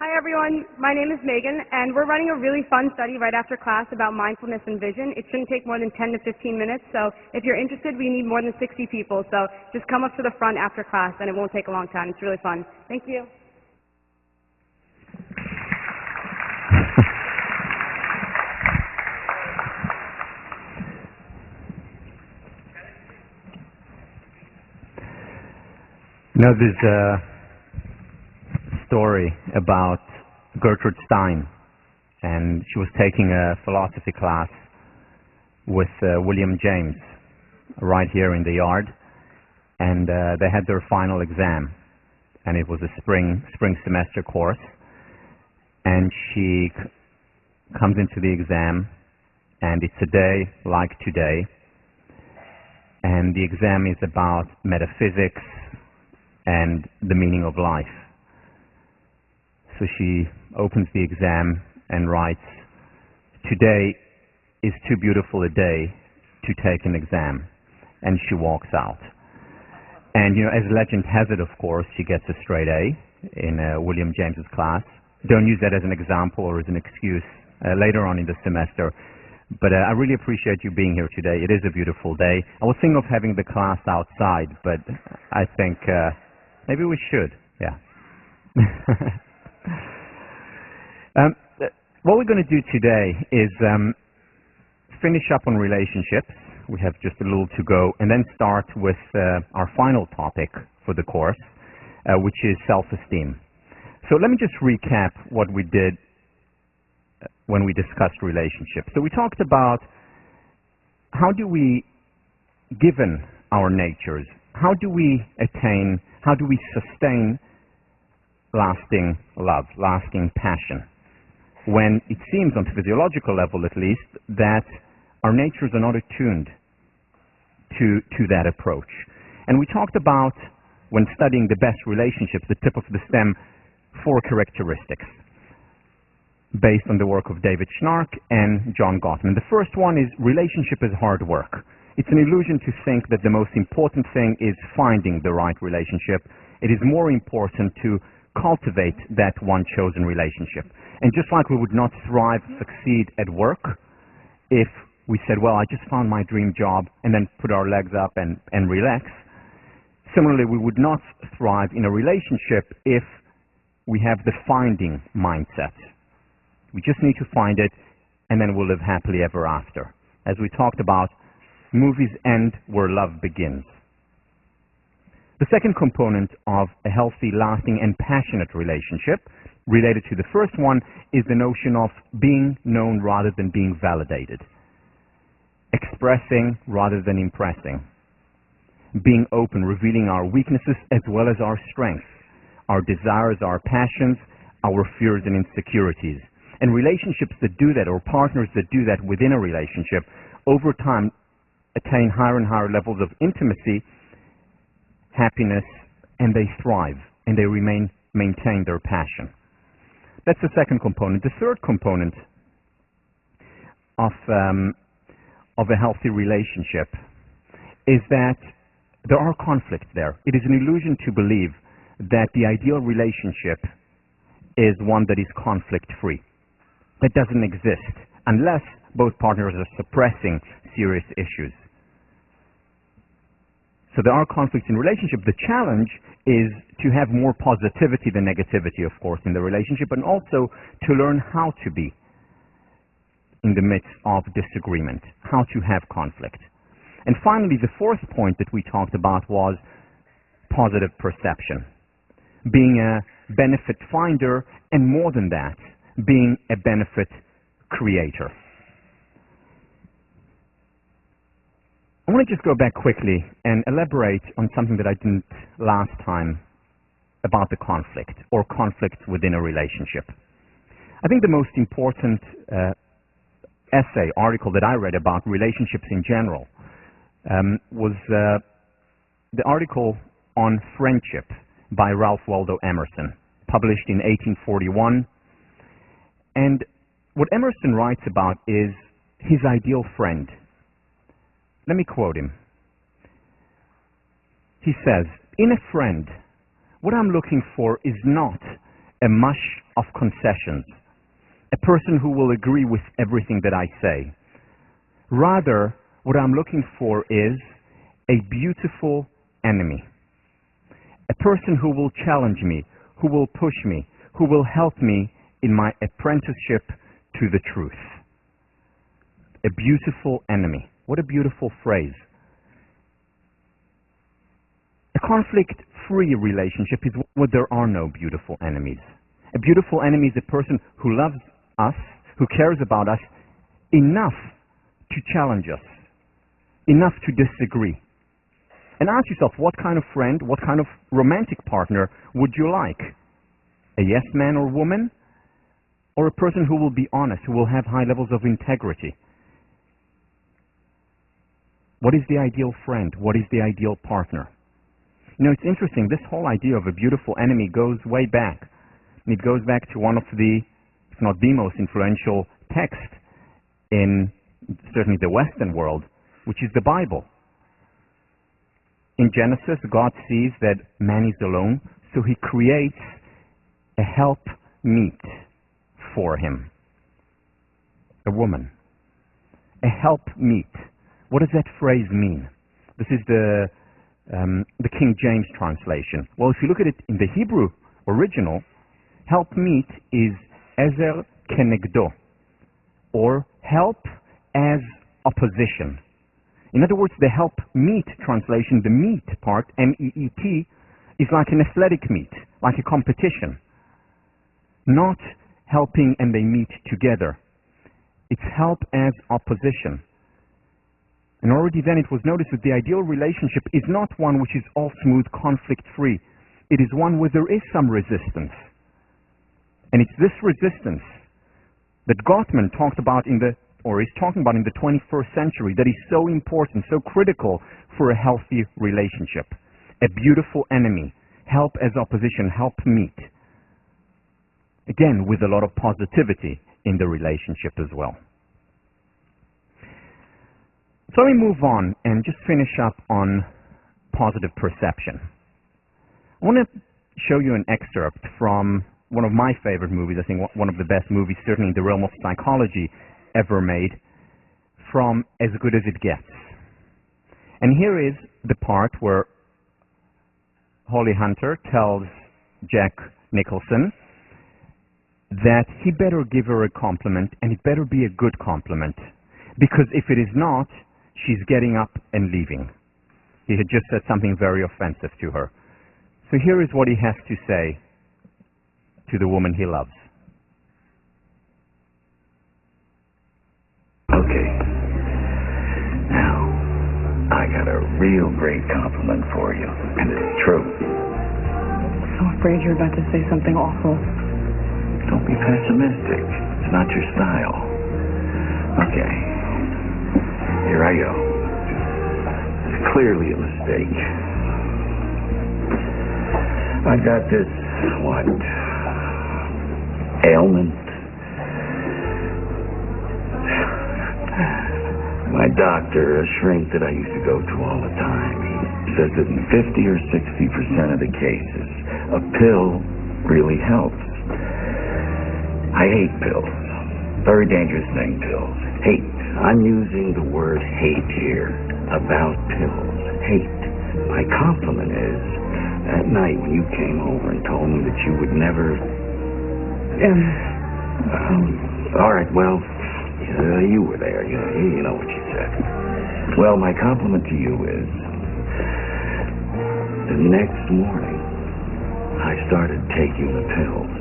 Hi everyone, my name is Megan, and we're running a really fun study right after class about mindfulness and vision. It shouldn't take more than 10 to 15 minutes, so if you're interested, we need more than 60 people, so just come up to the front after class, and it won't take a long time. It's really fun. Thank you. Now there's a story about Gertrude Stein, and she was taking a philosophy class with William James right here in the yard, and they had their final exam, and it was a spring semester course, and she comes into the exam, and it's a day like today, and the exam is about metaphysics and the meaning of life. So she opens the exam and writes, "Today is too beautiful a day to take an exam," and she walks out. And as legend has it, of course, she gets a straight A in William James's class. Don't use that as an example or as an excuse later on in the semester. But I really appreciate you being here today. It is a beautiful day. I was thinking of having the class outside, but I think maybe we should, yeah. What we're going to do today is finish up on relationships. We have just a little to go, and then start with our final topic for the course, which is self-esteem. So let me just recap what we did when we discussed relationships. So we talked about how do we, given our natures, how do we sustain lasting love, lasting passion, when it seems, on the physiological level at least, that our natures are not attuned to that approach. And we talked about, when studying the best relationships, the tip of the stem, 4 characteristics based on the work of David Schnarch and John Gottman. The first one is relationship is hard work. It's an illusion to think that the most important thing is finding the right relationship. It is more important to cultivate that one chosen relationship. And just like we would not thrive, succeed at work if we said, well, I just found my dream job, and then put our legs up and relax, similarly, we would not thrive in a relationship if we have the finding mindset. We just need to find it, and then we'll live happily ever after. As we talked about, movies end where love begins. The second component of a healthy, lasting, and passionate relationship, related to the first one, is the notion of being known rather than being validated. Expressing rather than impressing. Being open, revealing our weaknesses as well as our strengths, our desires, our passions, our fears and insecurities. And relationships that do that, or partners that do that within a relationship, over time attain higher and higher levels of intimacy, happiness, and they thrive, and they maintain their passion. That's the second component. The third component of a healthy relationship is that there are conflicts there. It is an illusion to believe that the ideal relationship is one that is conflict-free. That doesn't exist unless both partners are suppressing serious issues. So there are conflicts in relationship. The challenge is to have more positivity than negativity, of course, in the relationship, and also to learn how to be in the midst of disagreement, how to have conflict. And finally, the fourth point that we talked about was positive perception. Being a benefit finder, and more than that, being a benefit creator. I want to just go back quickly and elaborate on something that I didn't last time about the conflict, or conflicts within a relationship. I think the most important article that I read about relationships in general was the article on friendship by Ralph Waldo Emerson, published in 1841. And what Emerson writes about is his ideal friend. Let me quote him. He says, "In a friend, what I'm looking for is not a mush of concessions, a person who will agree with everything that I say. Rather, what I'm looking for is a beautiful enemy, a person who will challenge me, who will push me, who will help me in my apprenticeship to the truth. A beautiful enemy. What a beautiful phrase. A conflict-free relationship is where there are no beautiful enemies. A beautiful enemy is a person who loves us, who cares about us enough to challenge us, enough to disagree. And ask yourself, what kind of friend, what kind of romantic partner would you like? A yes man or woman? Or a person who will be honest, who will have high levels of integrity? What is the ideal friend? What is the ideal partner? You know, it's interesting, this whole idea of a beautiful enemy goes way back. And it goes back to one of the, if not the most influential text in certainly the Western world, which is the Bible. In Genesis, God sees that man is alone, so he creates a helpmeet for him. A woman. A helpmeet. What does that phrase mean? This is the King James translation. Well, if you look at it in the Hebrew original, helpmeet is ezer kenegdo, or help as opposition. In other words, the helpmeet translation, the meet part, M-E-E-T, is like an athletic meet, like a competition. Not helping and they meet together. It's help as opposition. And already then it was noticed that the ideal relationship is not one which is all smooth, conflict-free. It is one where there is some resistance. And it's this resistance that Gottman talked about is talking about in the 21st century that is so important, so critical for a healthy relationship. A beautiful enemy. Help as opposition. Help meet. Again, with a lot of positivity in the relationship as well. So let me move on and just finish up on positive perception. I want to show you an excerpt from one of my favorite movies, I think one of the best movies, certainly in the realm of psychology, ever made, from As Good as It Gets. And here is the part where Holly Hunter tells Jack Nicholson that he better give her a compliment, and it better be a good compliment, because if it is not, she's getting up and leaving. He had just said something very offensive to her. So here is what he has to say to the woman he loves. Okay. Now, I got a real great compliment for you, and it's true. So afraid you're about to say something awful. Don't be pessimistic. It's not your style. Okay. Here I go. It's clearly a mistake. I got this, ailment. My doctor, a shrink that I used to go to all the time, he says that in 50 or 60% of the cases, a pill really helps. I hate pills. Very dangerous thing, pills. Hate. I'm using the word hate here about pills. Hate. My compliment is, that night when you came over and told me that you would never... all right, well, you were there. You know what you said. Well, my compliment to you is, the next morning, I started taking the pills.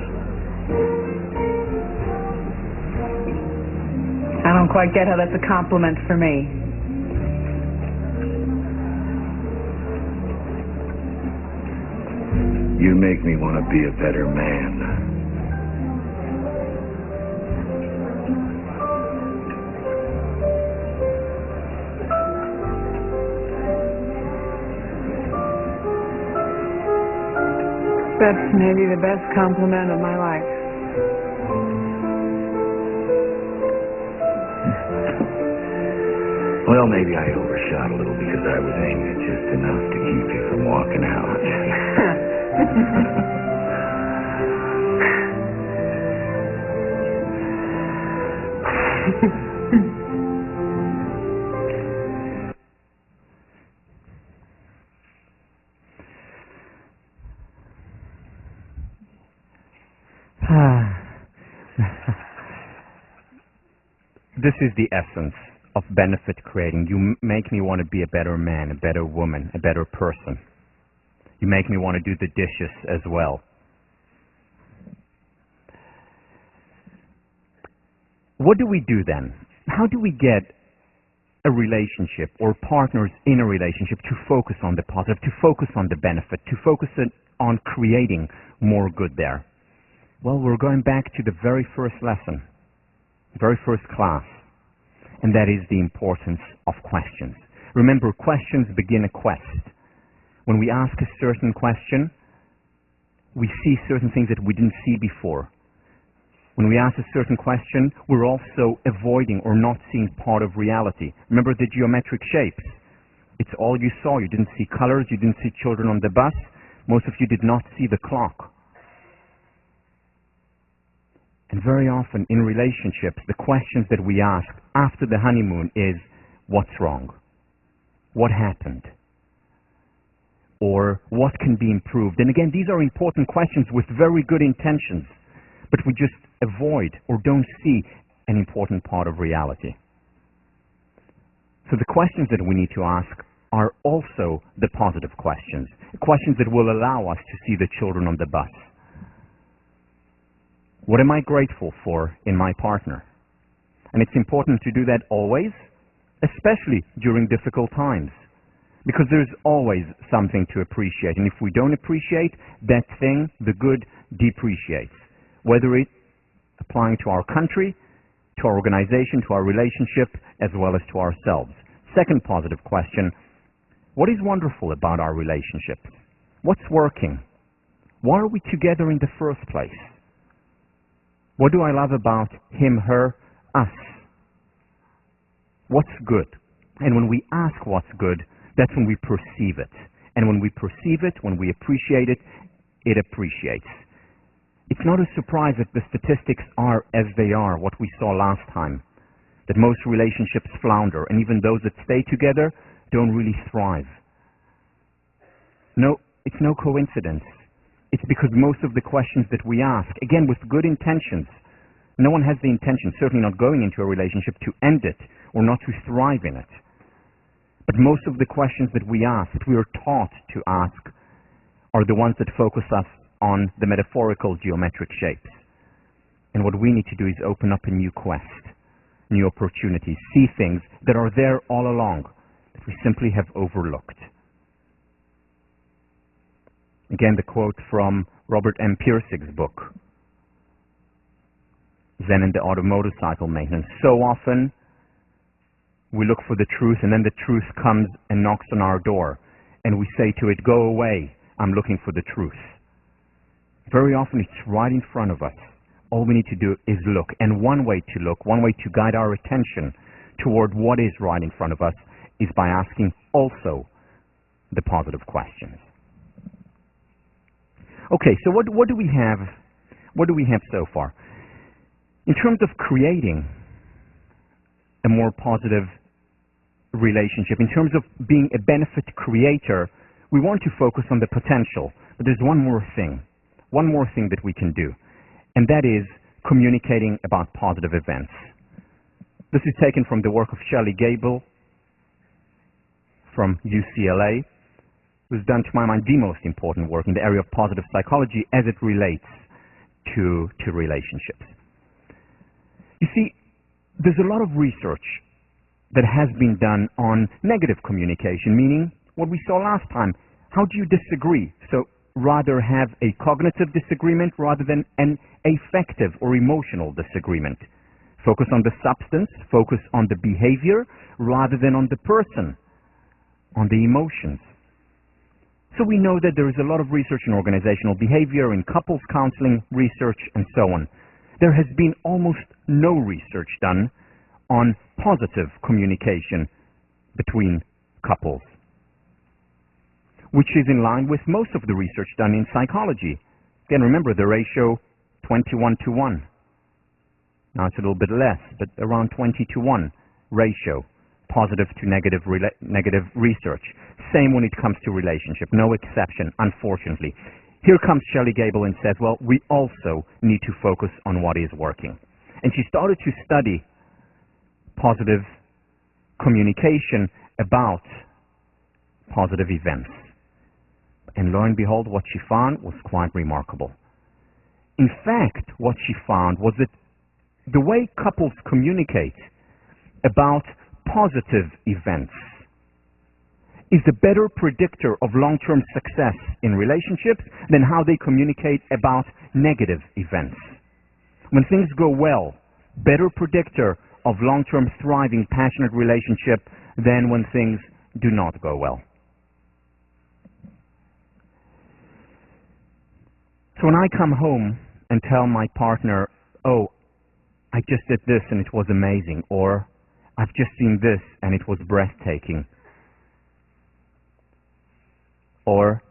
I don't quite get how that's a compliment for me. You make me want to be a better man. That's maybe the best compliment of my life. Well, maybe I overshot a little because I was angry just enough to keep you from walking out. This is the essence of benefit creating. You make me want to be a better man, a better woman, a better person. You make me want to do the dishes as well. What do we do then? How do we get a relationship or partners in a relationship to focus on the positive, to focus on the benefit, to focus on creating more good there? Well, we're going back to the very first lesson, very first class, and that is the importance of questions. Remember, questions begin a quest. When we ask a certain question, we see certain things that we didn't see before. When we ask a certain question, we're also avoiding or not seeing part of reality. Remember the geometric shapes. It's all you saw. You didn't see colors. You didn't see children on the bus. Most of you did not see the clock. And very often in relationships, the questions that we ask after the honeymoon is, what's wrong? What happened? Or what can be improved? And again, these are important questions with very good intentions, but we just avoid or don't see an important part of reality. So the questions that we need to ask are also the positive questions that will allow us to see the children on the bus. What am I grateful for in my partner? And it's important to do that always, especially during difficult times, because there's always something to appreciate. And if we don't appreciate that thing, the good depreciates, whether it's applying to our country, to our organization, to our relationship, as well as to ourselves. Second positive question, what is wonderful about our relationships? What's working? Why are we together in the first place? What do I love about him, her, us? What's good? And when we ask what's good, that's when we perceive it. And when we perceive it, when we appreciate it, it appreciates. It's not a surprise that the statistics are as they are, what we saw last time, that most relationships flounder, and even those that stay together don't really thrive. No, it's no coincidence. It's because most of the questions that we ask, again with good intentions, no one has the intention, certainly not going into a relationship, to end it or not to thrive in it. But most of the questions that we ask, that we are taught to ask, are the ones that focus us on the metaphorical geometric shapes. And what we need to do is open up a new quest, new opportunities, see things that are there all along, that we simply have overlooked. Again, the quote from Robert M. Pirsig's book, Zen and the Art of Motorcycle Maintenance. So often, we look for the truth, and then the truth comes and knocks on our door, and we say to it, go away, I'm looking for the truth. Very often, it's right in front of us. All we need to do is look, and one way to look, one way to guide our attention toward what is right in front of us is by asking also the positive questions. Okay, so what do we have? What do we have so far? In terms of creating a more positive relationship, in terms of being a benefit creator, we want to focus on the potential. But there's one more thing that we can do, and that is communicating about positive events. This is taken from the work of Shelley Gable from UCLA, who's done, to my mind, the most important work in the area of positive psychology as it relates to relationships. You see, there's a lot of research that has been done on negative communication, meaning what we saw last time. How do you disagree? So rather have a cognitive disagreement rather than an affective or emotional disagreement. Focus on the substance, focus on the behavior rather than on the person, on the emotions. So we know that there is a lot of research in organizational behavior, in couples counseling research, and so on. There has been almost no research done on positive communication between couples, which is in line with most of the research done in psychology. Again, remember the ratio 21 to 1. Now it's a little bit less, but around 20-to-1 ratio, positive to negative research. Same when it comes to relationship, no exception, unfortunately. Here comes Shelley Gable and says, well, we also need to focus on what is working. And she started to study positive communication about positive events. And lo and behold, what she found was quite remarkable. In fact, what she found was that the way couples communicate about positive events is a better predictor of long-term success in relationships than how they communicate about negative events. When things go well, better predictor of long-term thriving, passionate relationship than when things do not go well. So when I come home and tell my partner, oh, I just did this and it was amazing, or I've just seen this and it was breathtaking, or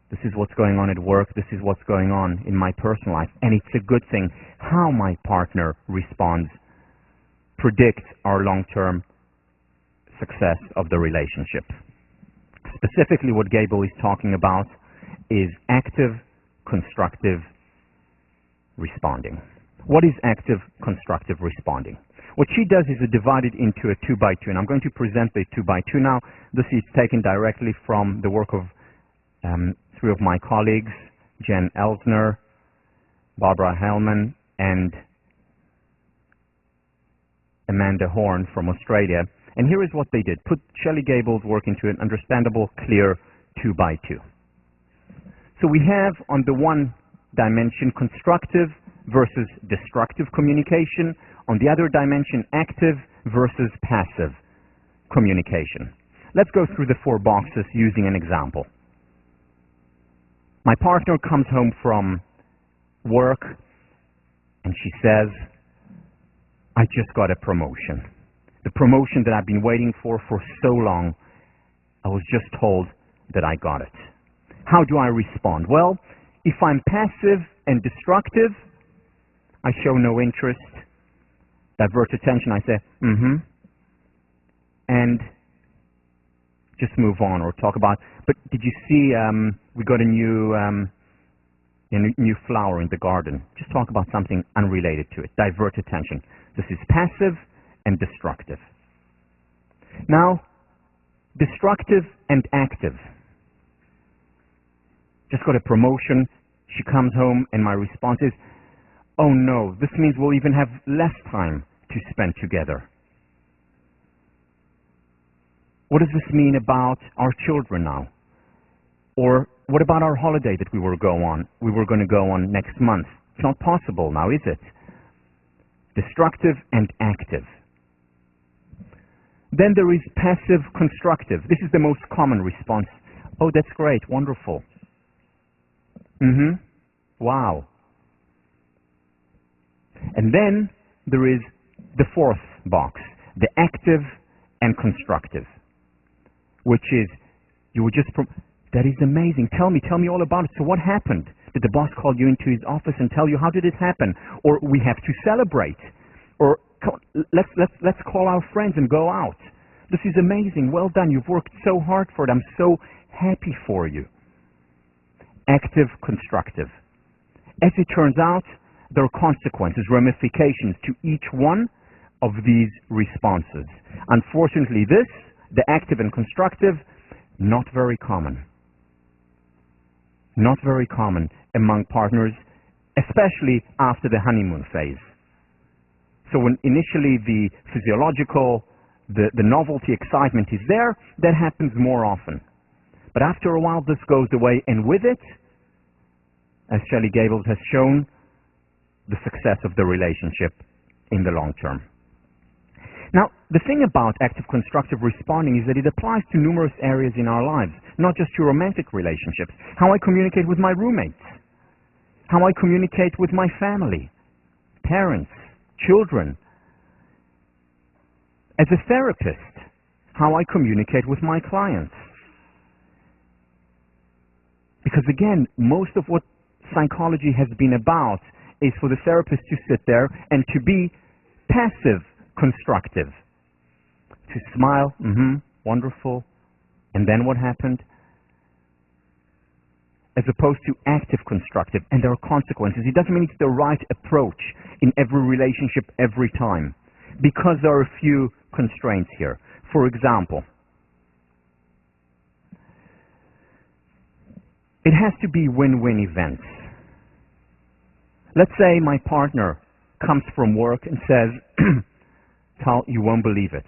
this is what's going on at work, this is what's going on in my personal life, and it's a good thing, how my partner responds predicts our long-term success of the relationship. Specifically, what Gable is talking about is active, constructive responding. What is active, constructive responding? What she does is divide it into a 2x2, and I'm going to present the 2x2 now. This is taken directly from the work of three of my colleagues, Jen Elsner, Barbara Hellman, and Amanda Horn from Australia. And here is what they did. Put Shelley Gable's work into an understandable, clear 2x2. So we have on the one dimension constructive versus destructive communication. On the other dimension, active versus passive communication. Let's go through the 4 boxes using an example. My partner comes home from work and she says, I just got a promotion. The promotion that I've been waiting for so long. I was just told that I got it. How do I respond? Well, if I'm passive and destructive, I show no interest, divert attention, I say, and just move on or talk about, but did you see we got a new flower in the garden? Just talk about something unrelated to it. Divert attention. This is passive and destructive. Now, destructive and active. Just got a promotion. She comes home and my response is, oh no, this means we'll even have less time to spend together. What does this mean about our children now? Or what about our holiday that we were going to go on next month? It's not possible now, is it? Destructive and active. Then there is passive constructive. This is the most common response. Oh, that's great, wonderful. Wow. And then there is the 4th box, the active and constructive, which is, you were just, that is amazing. Tell me all about it. So what happened? Did the boss call you into his office and tell you how did it happen? Or we have to celebrate. Or let's call our friends and go out. This is amazing. Well done. You've worked so hard for it. I'm so happy for you. Active, constructive. As it turns out, there are consequences, ramifications to each one of these responses. Unfortunately, the active and constructive, not very common. Not very common among partners, especially after the honeymoon phase. So when initially the physiological, the novelty, excitement is there, that happens more often. But after a while, this goes away, and with it, as Shelley Gable has shown, the success of the relationship in the long term. Now, the thing about active constructive responding is that it applies to numerous areas in our lives, not just to romantic relationships. How I communicate with my roommates, how I communicate with my family, parents, children. As a therapist, how I communicate with my clients. Because again, most of what psychology has been about is for the therapist to sit there and to be passive constructive. To smile, wonderful, and then what happened? As opposed to active constructive, and there are consequences. It doesn't mean it's the right approach in every relationship every time, because there are a few constraints here. For example, it has to be win-win events. Let's say my partner comes from work and says, Tal, you won't believe it.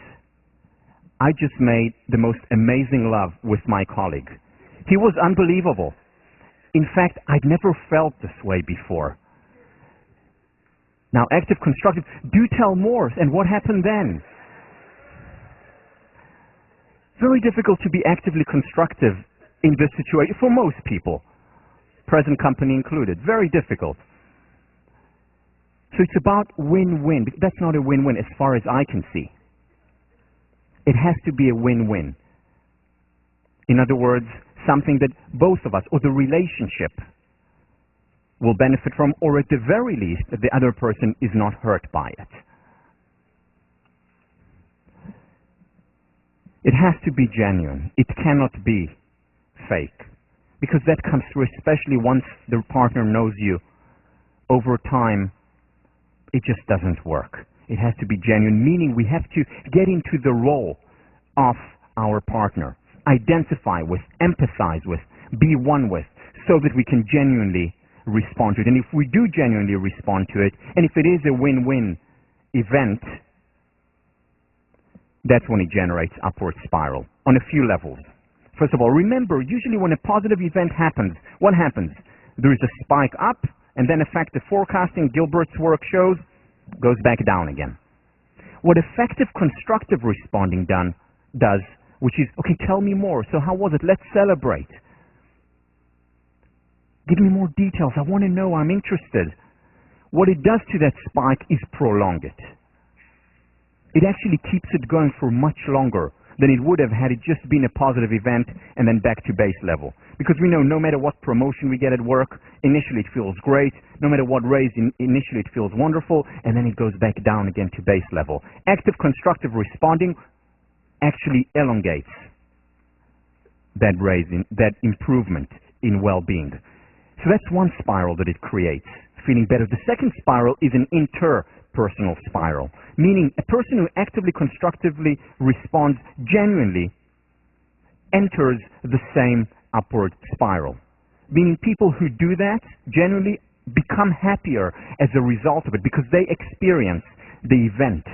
I just made the most amazing love with my colleague. He was unbelievable. In fact, I'd never felt this way before. Now, active constructive, do tell more, and what happened then? Very difficult to be actively constructive in this situation for most people, present company included. Very difficult. So it's about win-win. That's not a win-win as far as I can see. It has to be a win-win. In other words, something that both of us, or the relationship, will benefit from, or at the very least, that the other person is not hurt by it. It has to be genuine. It cannot be fake. Because that comes through, especially once the partner knows you. Over time, it just doesn't work. It has to be genuine, meaning we have to get into the role of our partner, identify with, empathize with, be one with, so that we can genuinely respond to it. And if we do genuinely respond to it, and if it is a win-win event, that's when it generates upward spiral on a few levels. First of all, remember, usually when a positive event happens, what happens? There is a spike up, and then effective forecasting, Gilbert's work shows, goes back down again. What effective constructive responding does, which is, okay, tell me more. So how was it? Let's celebrate. Give me more details. I want to know. I'm interested. What it does to that spike is prolong it. It actually keeps it going for much longer than it would have had it just been a positive event and then back to base level. Because we know no matter what promotion we get at work, initially it feels great. No matter what raise, initially it feels wonderful, and then it goes back down again to base level. Active constructive responding actually elongates that raise, that improvement in well-being. So that's one spiral that it creates, feeling better. The second spiral is an interpersonal spiral, meaning a person who actively constructively responds genuinely enters the same upward spiral. Meaning people who do that genuinely become happier as a result of it because they experience the event.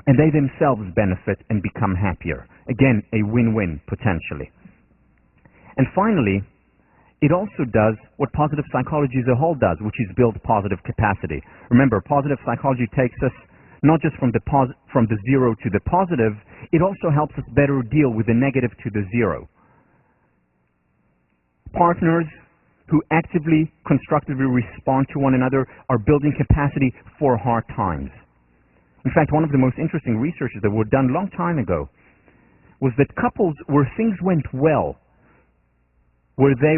And they themselves benefit and become happier. Again, a win-win potentially. And finally, it also does what positive psychology as a whole does, which is build positive capacity. Remember, positive psychology takes us not just from the zero to the positive, it also helps us better deal with the negative to the zero. Partners who actively, constructively respond to one another are building capacity for hard times. In fact, one of the most interesting researches that were done a long time ago was that couples where things went well, where they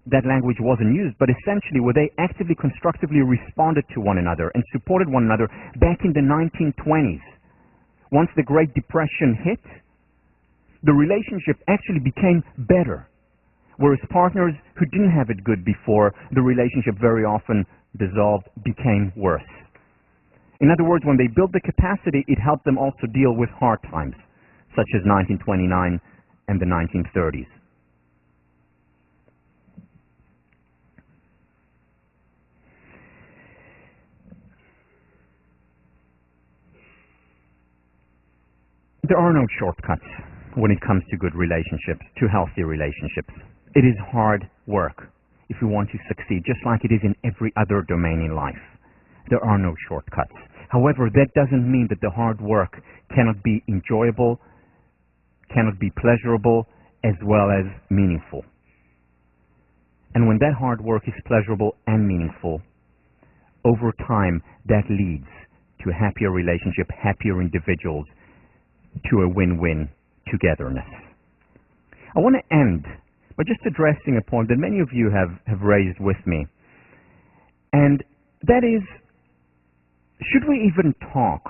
that language wasn't used, but essentially where they actively, constructively responded to one another and supported one another back in the 1920s. Once the Great Depression hit, the relationship actually became better. Whereas partners who didn't have it good before, the relationship very often dissolved, became worse. In other words, when they built the capacity, it helped them also deal with hard times, such as 1929 and the 1930s. There are no shortcuts when it comes to good relationships, to healthy relationships. It is hard work if you want to succeed, just like it is in every other domain in life. There are no shortcuts. However, that doesn't mean that the hard work cannot be enjoyable, cannot be pleasurable, as well as meaningful. And when that hard work is pleasurable and meaningful, over time, that leads to a happier relationship, happier individuals, to a win-win togetherness. I want to end but just addressing a point that many of you have raised with me. And that is, should we even talk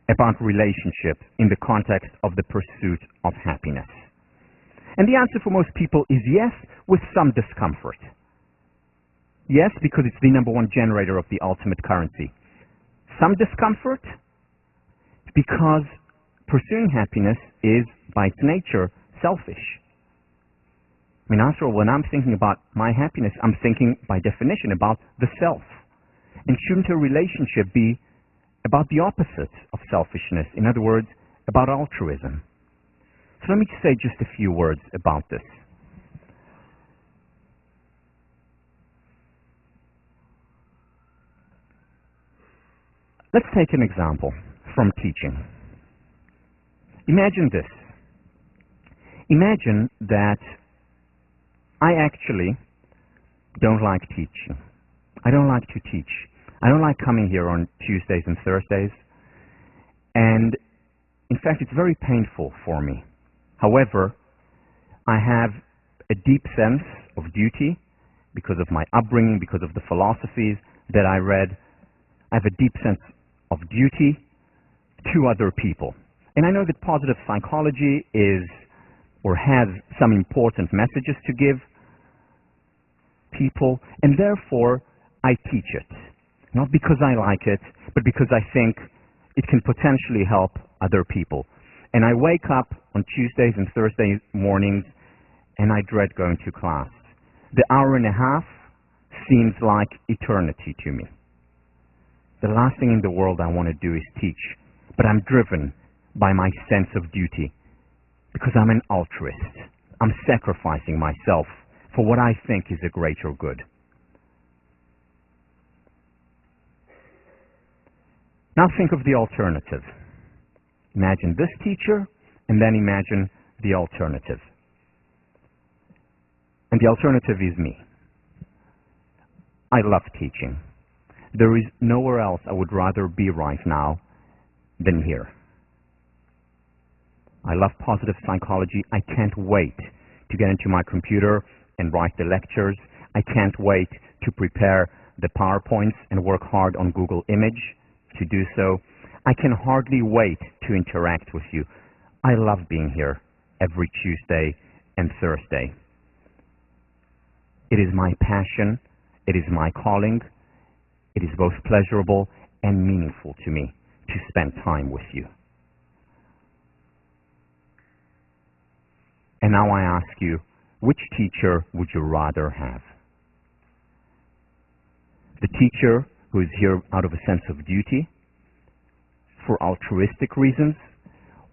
about relationships in the context of the pursuit of happiness? And the answer for most people is yes, with some discomfort. Yes, because it's the number one generator of the ultimate currency. Some discomfort because pursuing happiness is, by its nature, selfish. I mean, after all, when I'm thinking about my happiness, I'm thinking, by definition, about the self. And shouldn't a relationship be about the opposite of selfishness? In other words, about altruism. So let me say just a few words about this. Let's take an example from teaching. Imagine this. Imagine that I actually don't like teaching. I don't like to teach. I don't like coming here on Tuesdays and Thursdays. And in fact, it's very painful for me. However, I have a deep sense of duty because of my upbringing, because of the philosophies that I read. I have a deep sense of duty to other people. And I know that positive psychology is or has some important messages to give people, and therefore I teach it. Not because I like it, but because I think it can potentially help other people. And I wake up on Tuesdays and Thursday mornings and I dread going to class. The hour and a half seems like eternity to me. The last thing in the world I want to do is teach, but I'm driven by my sense of duty because I'm an altruist. I'm sacrificing myself for what I think is a greater good. Now think of the alternative. Imagine this teacher, and then imagine the alternative. And the alternative is me. I love teaching. There is nowhere else I would rather be right now than here. I love positive psychology. I can't wait to get into my computer and write the lectures. I can't wait to prepare the PowerPoints and work hard on Google Image to do so. I can hardly wait to interact with you. I love being here every Tuesday and Thursday. It is my passion. It is my calling. It is both pleasurable and meaningful to me to spend time with you. And now I ask you, which teacher would you rather have? The teacher who is here out of a sense of duty, for altruistic reasons,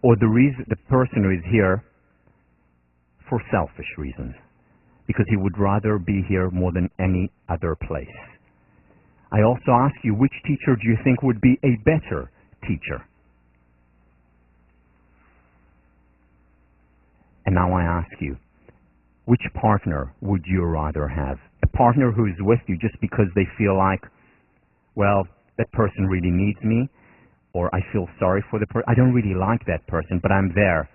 or the person who is here for selfish reasons, because he would rather be here more than any other place. I also ask you, which teacher do you think would be a better teacher? And now I ask you, which partner would you rather have? A partner who is with you just because they feel like, well, that person really needs me, or I feel sorry for the person. I don't really like that person, but I'm there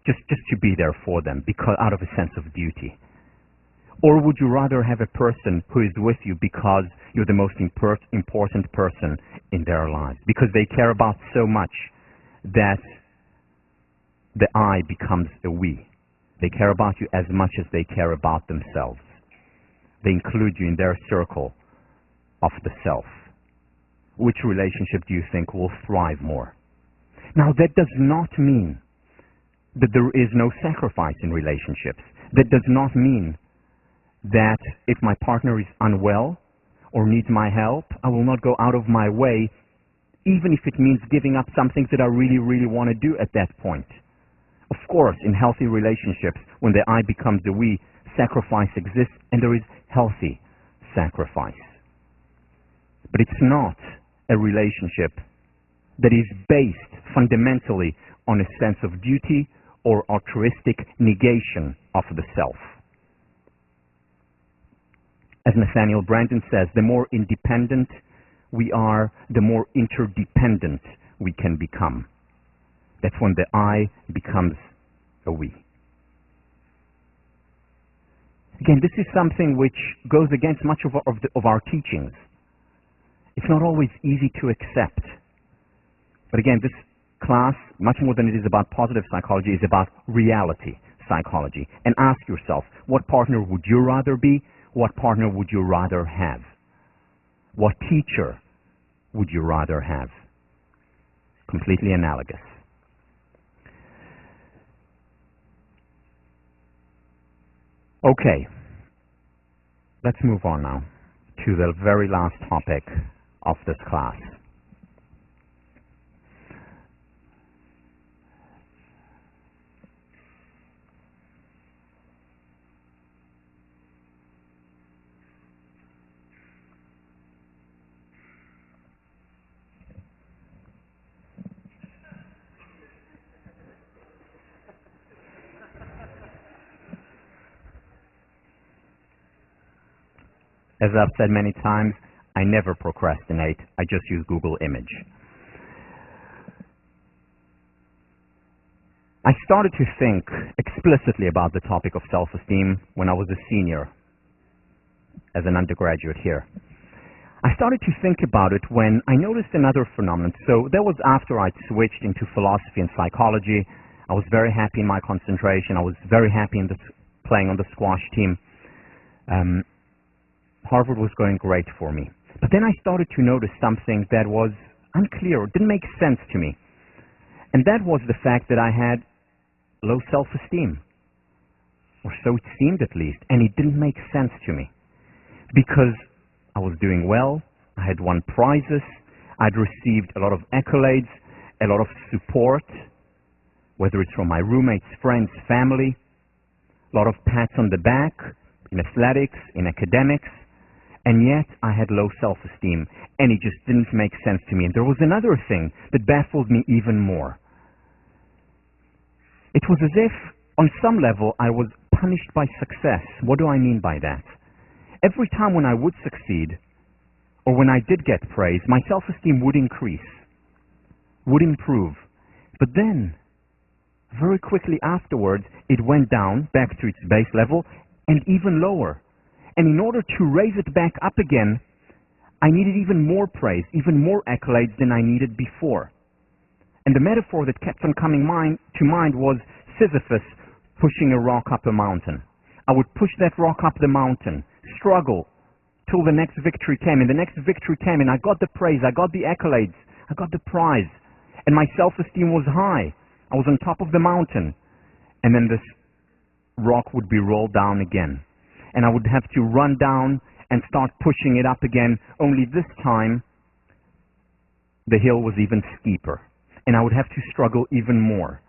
just to be there for them, because out of a sense of duty. Or would you rather have a person who is with you because you're the most important person in their lives, because they care about so much that the I becomes a we. They care about you as much as they care about themselves. They include you in their circle of the self. Which relationship do you think will thrive more? Now, that does not mean that there is no sacrifice in relationships. That does not mean that if my partner is unwell or needs my help, I will not go out of my way, even if it means giving up some things that I really, really want to do at that point. Of course, in healthy relationships, when the I becomes the we, sacrifice exists, and there is healthy sacrifice. But it's not a relationship that is based fundamentally on a sense of duty or altruistic negation of the self. As Nathaniel Branden says, the more independent we are, the more interdependent we can become. That's when the I becomes a we. Again, this is something which goes against much of our teachings. It's not always easy to accept. But again, this class, much more than it is about positive psychology, is about reality psychology. And ask yourself, what partner would you rather be? What partner would you rather have? What teacher would you rather have? Completely analogous. Okay, let's move on now to the very last topic of this class. As I've said many times, I never procrastinate. I just use Google Image. I started to think explicitly about the topic of self-esteem when I was a senior as an undergraduate here. I started to think about it when I noticed another phenomenon. So that was after I'd switched into philosophy and psychology. I was very happy in my concentration. I was very happy in playing on the squash team. Harvard was going great for me. But then I started to notice something that was unclear, it didn't make sense to me. And that was the fact that I had low self-esteem. Or so it seemed at least. And it didn't make sense to me. Because I was doing well, I had won prizes, I'd received a lot of accolades, a lot of support, whether it's from my roommates, friends, family, a lot of pats on the back, in athletics, in academics, and yet I had low self-esteem, and it just didn't make sense to me. And there was another thing that baffled me even more. It was as if, on some level, I was punished by success. What do I mean by that? Every time when I would succeed, or when I did get praise, my self-esteem would increase, would improve. But then, very quickly afterwards, it went down back to its base level, and even lower. And in order to raise it back up again, I needed even more praise, even more accolades than I needed before. And the metaphor that kept on coming to mind was Sisyphus pushing a rock up a mountain. I would push that rock up the mountain, struggle, till the next victory came. And the next victory came, and I got the praise, I got the accolades, I got the prize. And my self-esteem was high. I was on top of the mountain. And then this rock would be rolled down again. And I would have to run down and start pushing it up again, only this time the hill was even steeper. And I would have to struggle even more.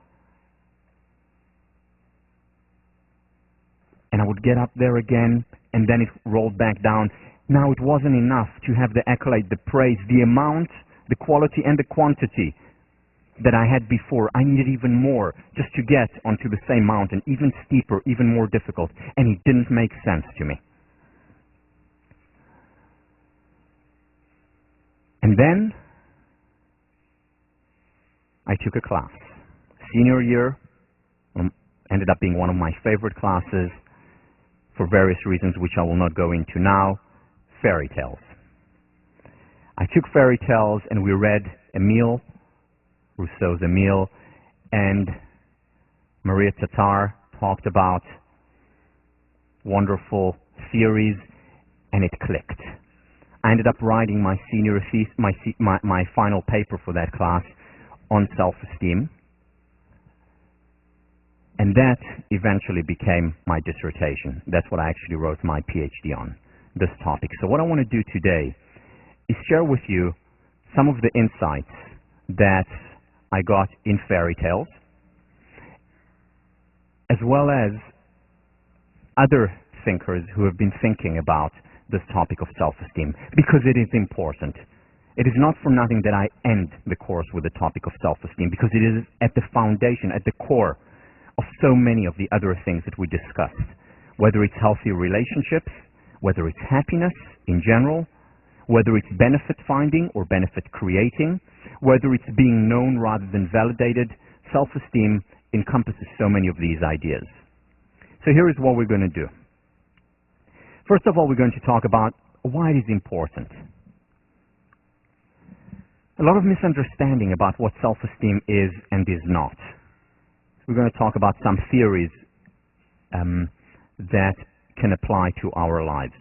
And I would get up there again, and then it rolled back down. Now it wasn't enough to have the accolade, the praise, the amount, the quality, and the quantity that I had before. I needed even more just to get onto the same mountain, even steeper, even more difficult, and it didn't make sense to me. And then I took a class. Senior year ended up being one of my favorite classes for various reasons which I will not go into now. Fairy tales. I took fairy tales and we read Emile, Rousseau's Emile, and Maria Tatar talked about wonderful theories, and it clicked. I ended up writing my senior thesis, my final paper for that class on self-esteem, and that eventually became my dissertation. That's what I actually wrote my PhD on, this topic. So what I want to do today is share with you some of the insights that I got in fairy tales, as well as other thinkers who have been thinking about this topic of self-esteem, because it is important. It is not for nothing that I end the course with the topic of self-esteem, because it is at the foundation, at the core of so many of the other things that we discussed, whether it's healthy relationships, whether it's happiness in general, whether it's benefit finding or benefit creating, whether it's being known rather than validated. Self-esteem encompasses so many of these ideas. So here is what we're going to do. First of all, we're going to talk about why it is important. A lot of misunderstanding about what self-esteem is and is not. We're going to talk about some theories that can apply to our lives.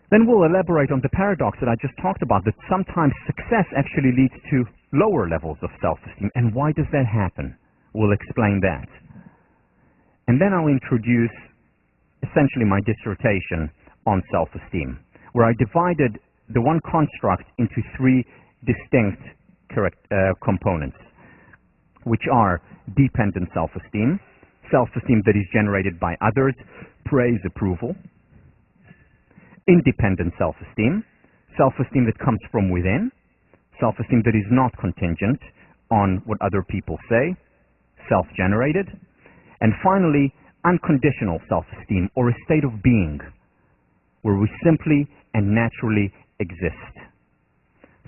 Then we'll elaborate on the paradox that I just talked about, that sometimes success actually leads to lower levels of self-esteem. And why does that happen? We'll explain that. And then I'll introduce essentially my dissertation on self-esteem, where I divided the one construct into three distinct components, which are dependent self-esteem, self-esteem that is generated by others, praise, approval; independent self-esteem, self-esteem that comes from within, self-esteem that is not contingent on what other people say, self-generated; and finally, unconditional self-esteem, or a state of being where we simply and naturally exist.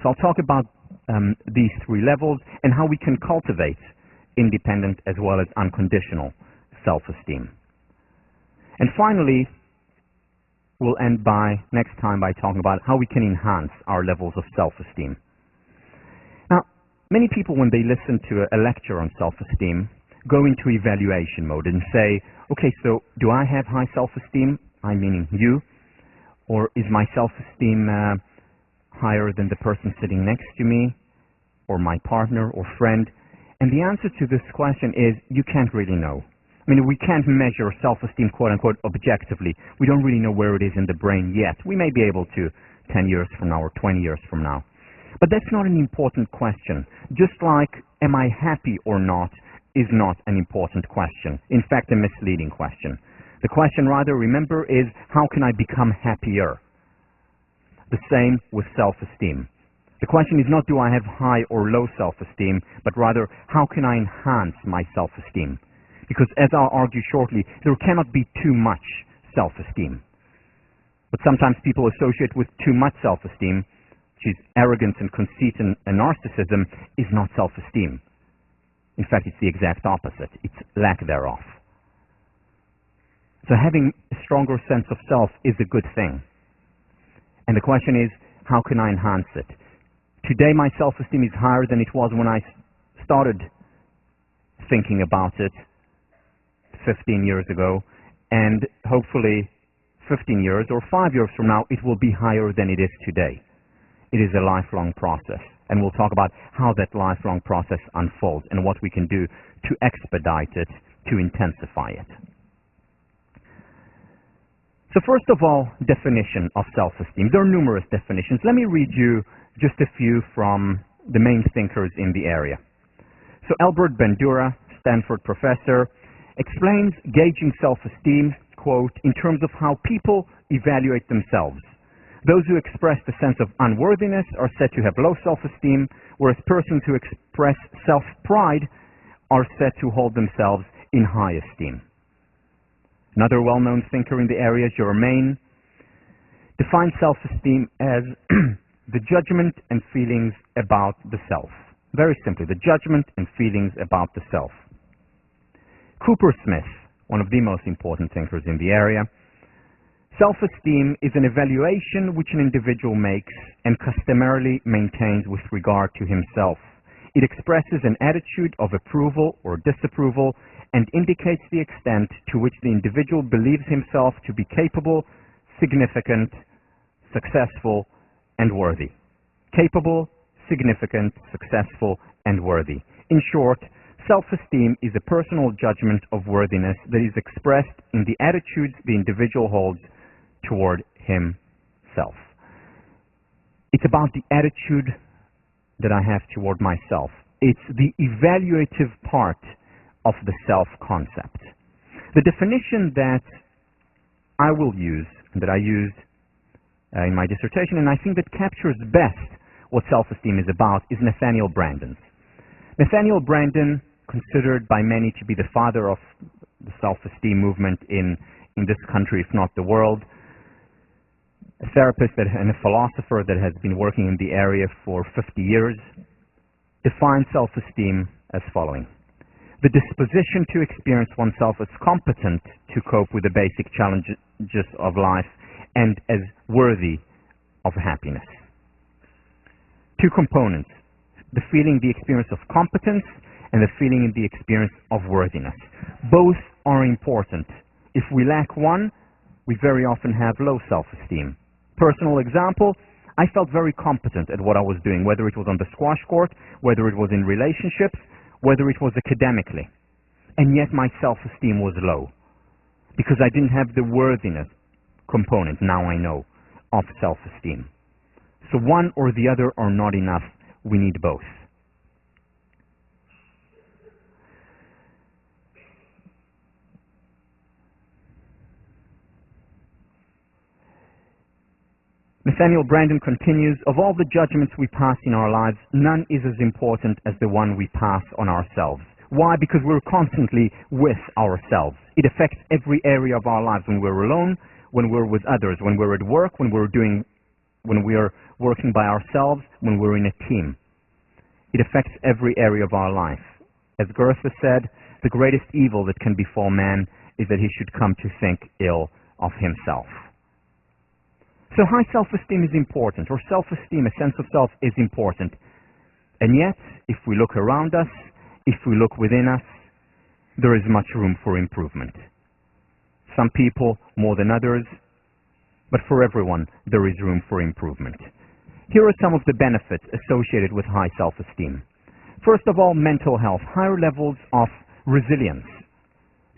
So I'll talk about these three levels and how we can cultivate independent as well as unconditional self-esteem. And finally, we'll end next time by talking about how we can enhance our levels of self-esteem. Now, many people, when they listen to a lecture on self-esteem, go into evaluation mode and say, okay, so do I have high self-esteem? I meaning you. Or is my self-esteem higher than the person sitting next to me, or my partner or friend? And the answer to this question is, you can't really know. I mean, we can't measure self-esteem, quote-unquote, objectively. We don't really know where it is in the brain yet. We may be able to 10 years from now or 20 years from now. But that's not an important question. Just like, am I happy or not, is not an important question. In fact, a misleading question. The question, rather, remember, is how can I become happier? The same with self-esteem. The question is not do I have high or low self-esteem, but rather how can I enhance my self-esteem? Because as I'll argue shortly, there cannot be too much self-esteem. But sometimes people associate with too much self-esteem, which is arrogance and conceit and narcissism, is not self-esteem. In fact, it's the exact opposite. It's lack thereof. So having a stronger sense of self is a good thing. And the question is, how can I enhance it? Today, my self-esteem is higher than it was when I started thinking about it 15 years ago. And hopefully 15 years or 5 years from now, it will be higher than it is today. It is a lifelong process. And we'll talk about how that lifelong process unfolds and what we can do to expedite it, to intensify it. So first of all, definition of self-esteem. There are numerous definitions. Let me read you just a few from the main thinkers in the area. So Albert Bandura, Stanford professor, explains gauging self-esteem, quote, in terms of how people evaluate themselves. Those who express the sense of unworthiness are said to have low self-esteem, whereas persons who express self-pride are said to hold themselves in high esteem. Another well-known thinker in the area, Germain, defines self-esteem as the judgment and feelings about the self. Very simply, the judgment and feelings about the self. Cooper Smith, one of the most important thinkers in the area, self-esteem is an evaluation which an individual makes and customarily maintains with regard to himself. It expresses an attitude of approval or disapproval and indicates the extent to which the individual believes himself to be capable, significant, successful, and worthy. Capable, significant, successful, and worthy. In short, self-esteem is a personal judgment of worthiness that is expressed in the attitudes the individual holds toward himself. It's about the attitude that I have toward myself. It's the evaluative part of the self-concept. The definition that I will use, that I used in my dissertation, and I think that captures best what self-esteem is about, is Nathaniel Branden's. Nathaniel Branden, considered by many to be the father of the self-esteem movement in this country, if not the world, a therapist and a philosopher that has been working in the area for 50 years, defines self-esteem as following. the disposition to experience oneself as competent to cope with the basic challenges of life and as worthy of happiness. Two components, the feeling, the experience of competence, and the feeling and the experience of worthiness. Both are important. If we lack one, we very often have low self-esteem. Personal example, I felt very competent at what I was doing, whether it was on the squash court, whether it was in relationships, whether it was academically. And yet my self-esteem was low because I didn't have the worthiness component, now I know, of self-esteem. So one or the other are not enough. We need both. Nathaniel Branden continues, of all the judgments we pass in our lives, none is as important as the one we pass on ourselves. Why? Because we're constantly with ourselves. It affects every area of our lives when we're alone, when we're with others, when we're at work, when we're working by ourselves, when we're in a team. It affects every area of our life. As Goethe said, the greatest evil that can befall man is that he should come to think ill of himself. So high self-esteem is important, or self-esteem, a sense of self, is important. And yet, if we look around us, if we look within us, there is much room for improvement. Some people more than others, but for everyone, there is room for improvement. Here are some of the benefits associated with high self-esteem. First of all, mental health, higher levels of resilience,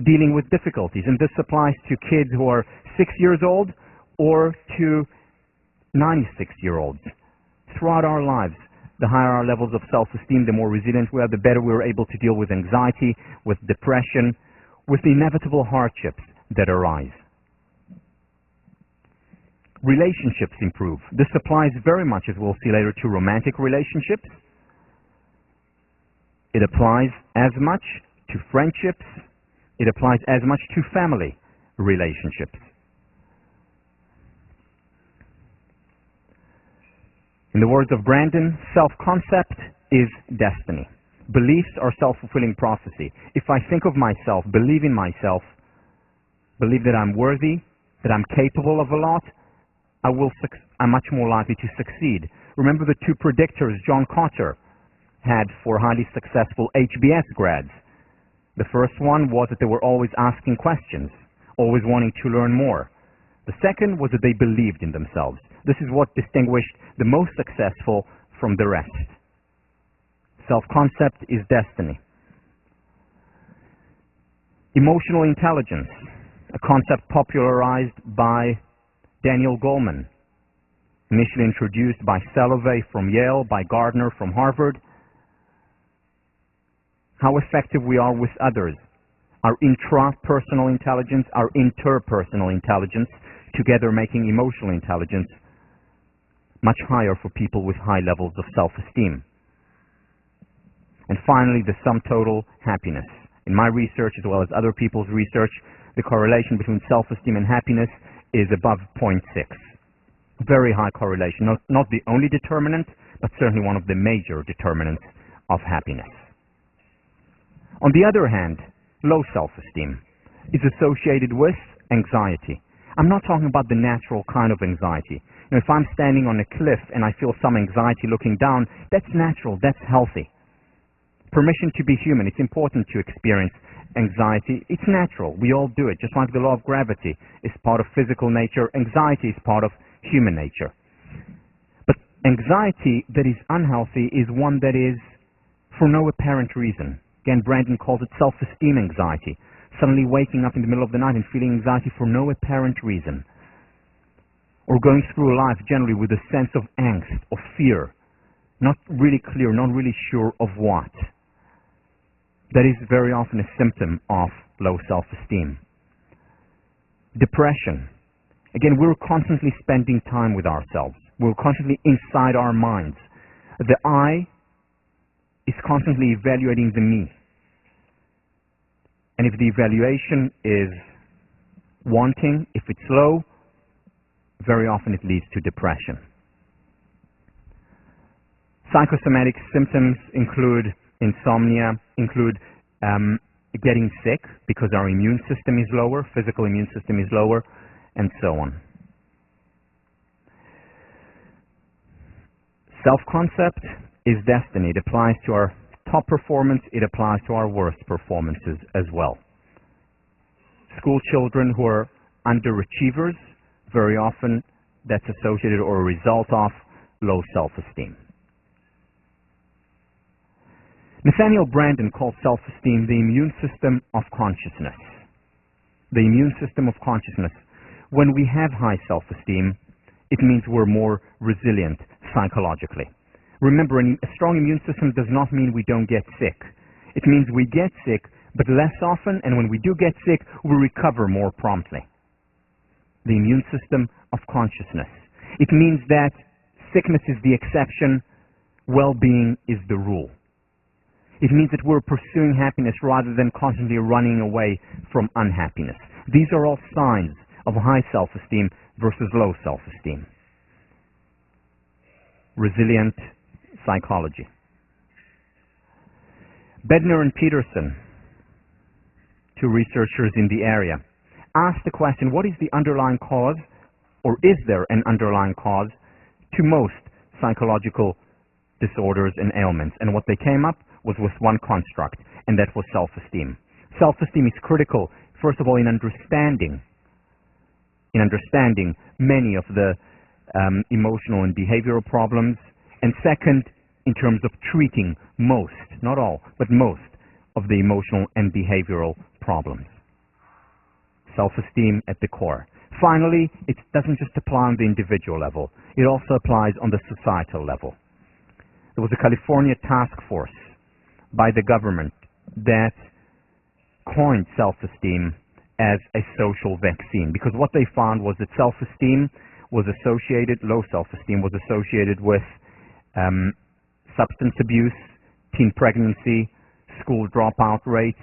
dealing with difficulties. And this applies to kids who are 6 years old or to 96-year-olds. Throughout our lives, the higher our levels of self-esteem, the more resilient we are, the better we're able to deal with anxiety, with depression, with the inevitable hardships that arise. Relationships improve. This applies very much, as we'll see later, to romantic relationships. It applies as much to friendships. It applies as much to family relationships. In the words of Branden, self-concept is destiny. Beliefs are self-fulfilling prophecy. If I think of myself, believe in myself, believe that I'm worthy, that I'm capable of a lot, I'm much more likely to succeed. Remember the two predictors John Cotter had for highly successful HBS grads. The first one was that they were always asking questions, always wanting to learn more. The second was that they believed in themselves. This is what distinguished the most successful from the rest. Self-concept is destiny. Emotional intelligence, a concept popularized by Daniel Goleman, initially introduced by Salovey from Yale, by Gardner from Harvard. How effective we are with others. Our intrapersonal intelligence, our interpersonal intelligence, together making emotional intelligence much higher for people with high levels of self-esteem. And finally, the sum total happiness. In my research, as well as other people's research, the correlation between self-esteem and happiness is above 0.6. Very high correlation. Not the only determinant, but certainly one of the major determinants of happiness. On the other hand, low self-esteem is associated with anxiety. I'm not talking about the natural kind of anxiety. You know, if I'm standing on a cliff and I feel some anxiety looking down, that's natural, that's healthy. Permission to be human. It's important to experience anxiety. It's natural. We all do it. Just like the law of gravity is part of physical nature, anxiety is part of human nature. But anxiety that is unhealthy is one that is for no apparent reason. Again, Branden calls it self-esteem anxiety. Suddenly waking up in the middle of the night and feeling anxiety for no apparent reason. Or going through life generally with a sense of angst or fear. Not really clear, not really sure of what. That is very often a symptom of low self-esteem. Depression. Again, we're constantly spending time with ourselves. We're constantly inside our minds. The I is constantly evaluating the me. And if the evaluation is wanting, if it's low, very often it leads to depression. Psychosomatic symptoms include insomnia, include getting sick because our immune system is lower, physical immune system is lower, and so on. Self-concept is destiny. It applies to our top performance, it applies to our worst performances as well. School children who are underachievers, very often that's associated or a result of low self-esteem. Nathaniel Branden called self-esteem the immune system of consciousness. The immune system of consciousness. When we have high self-esteem, it means we're more resilient psychologically. Remember, a strong immune system does not mean we don't get sick. It means we get sick, but less often, and when we do get sick, we recover more promptly. The immune system of consciousness. It means that sickness is the exception, well-being is the rule. It means that we're pursuing happiness rather than constantly running away from unhappiness. These are all signs of high self-esteem versus low self-esteem. Resilient psychology. Bednar and Peterson, two researchers in the area, asked the question, what is the underlying cause, or is there an underlying cause to most psychological disorders and ailments? And what they came up was with one construct, and that was self-esteem. Self-esteem is critical, first of all, in understanding many of the emotional and behavioral problems, and second, in terms of treating most, not all, but most of the emotional and behavioral problems. Self-esteem at the core. Finally, it doesn't just apply on the individual level, it also applies on the societal level. There was a California task force by the government that coined self-esteem as a social vaccine, because what they found was that self-esteem was associated, low self-esteem was associated with substance abuse, teen pregnancy, school dropout rates,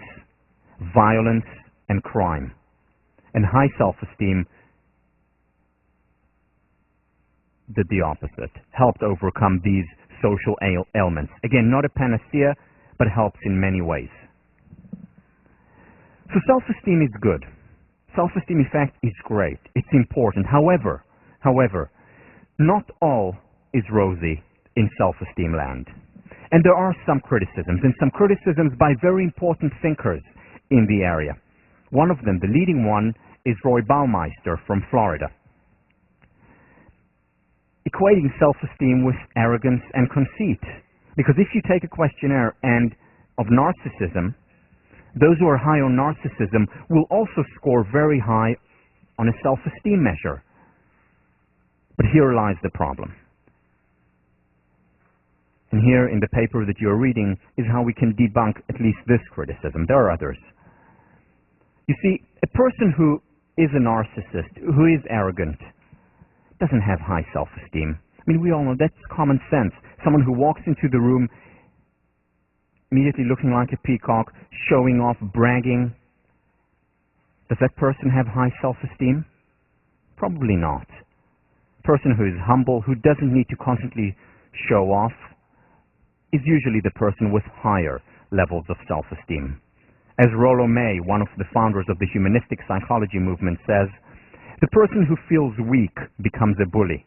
violence, and crime. And high self-esteem did the opposite, helped overcome these social ailments. Again, not a panacea, but helps in many ways. So self-esteem is good. Self-esteem, in fact, is great. It's important. However, not all is rosy in self-esteem land. And there are some criticisms, and some criticisms by very important thinkers in the area. One of them, the leading one, is Roy Baumeister from Florida, equating self-esteem with arrogance and conceit. Because if you take a questionnaire of narcissism, those who are high on narcissism will also score very high on a self-esteem measure. But here lies the problem. And here in the paper that you're reading is how we can debunk at least this criticism. There are others. You see, a person who is a narcissist, who is arrogant, doesn't have high self-esteem. I mean, we all know that's common sense. Someone who walks into the room immediately looking like a peacock, showing off, bragging, does that person have high self-esteem? Probably not. A person who is humble, who doesn't need to constantly show off, is usually the person with higher levels of self-esteem. As Rollo May, one of the founders of the humanistic psychology movement, says, the person who feels weak becomes a bully,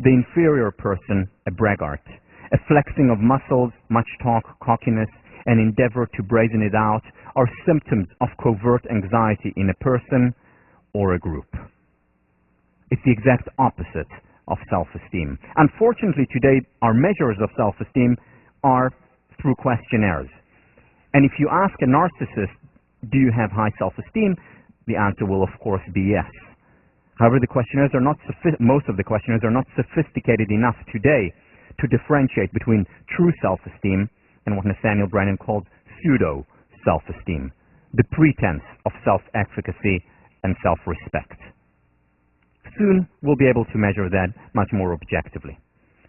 the inferior person a braggart, a flexing of muscles, much talk, cockiness, and endeavor to brazen it out are symptoms of covert anxiety in a person or a group. It's the exact opposite of self-esteem. Unfortunately, today, our measures of self-esteem are through questionnaires. And if you ask a narcissist, do you have high self-esteem? The answer will, of course, be yes. However, the questionnaires are not most of the questionnaires are not sophisticated enough today to differentiate between true self-esteem and what Nathaniel Branden called pseudo-self-esteem, the pretense of self-efficacy and self-respect. Soon, we'll be able to measure that much more objectively.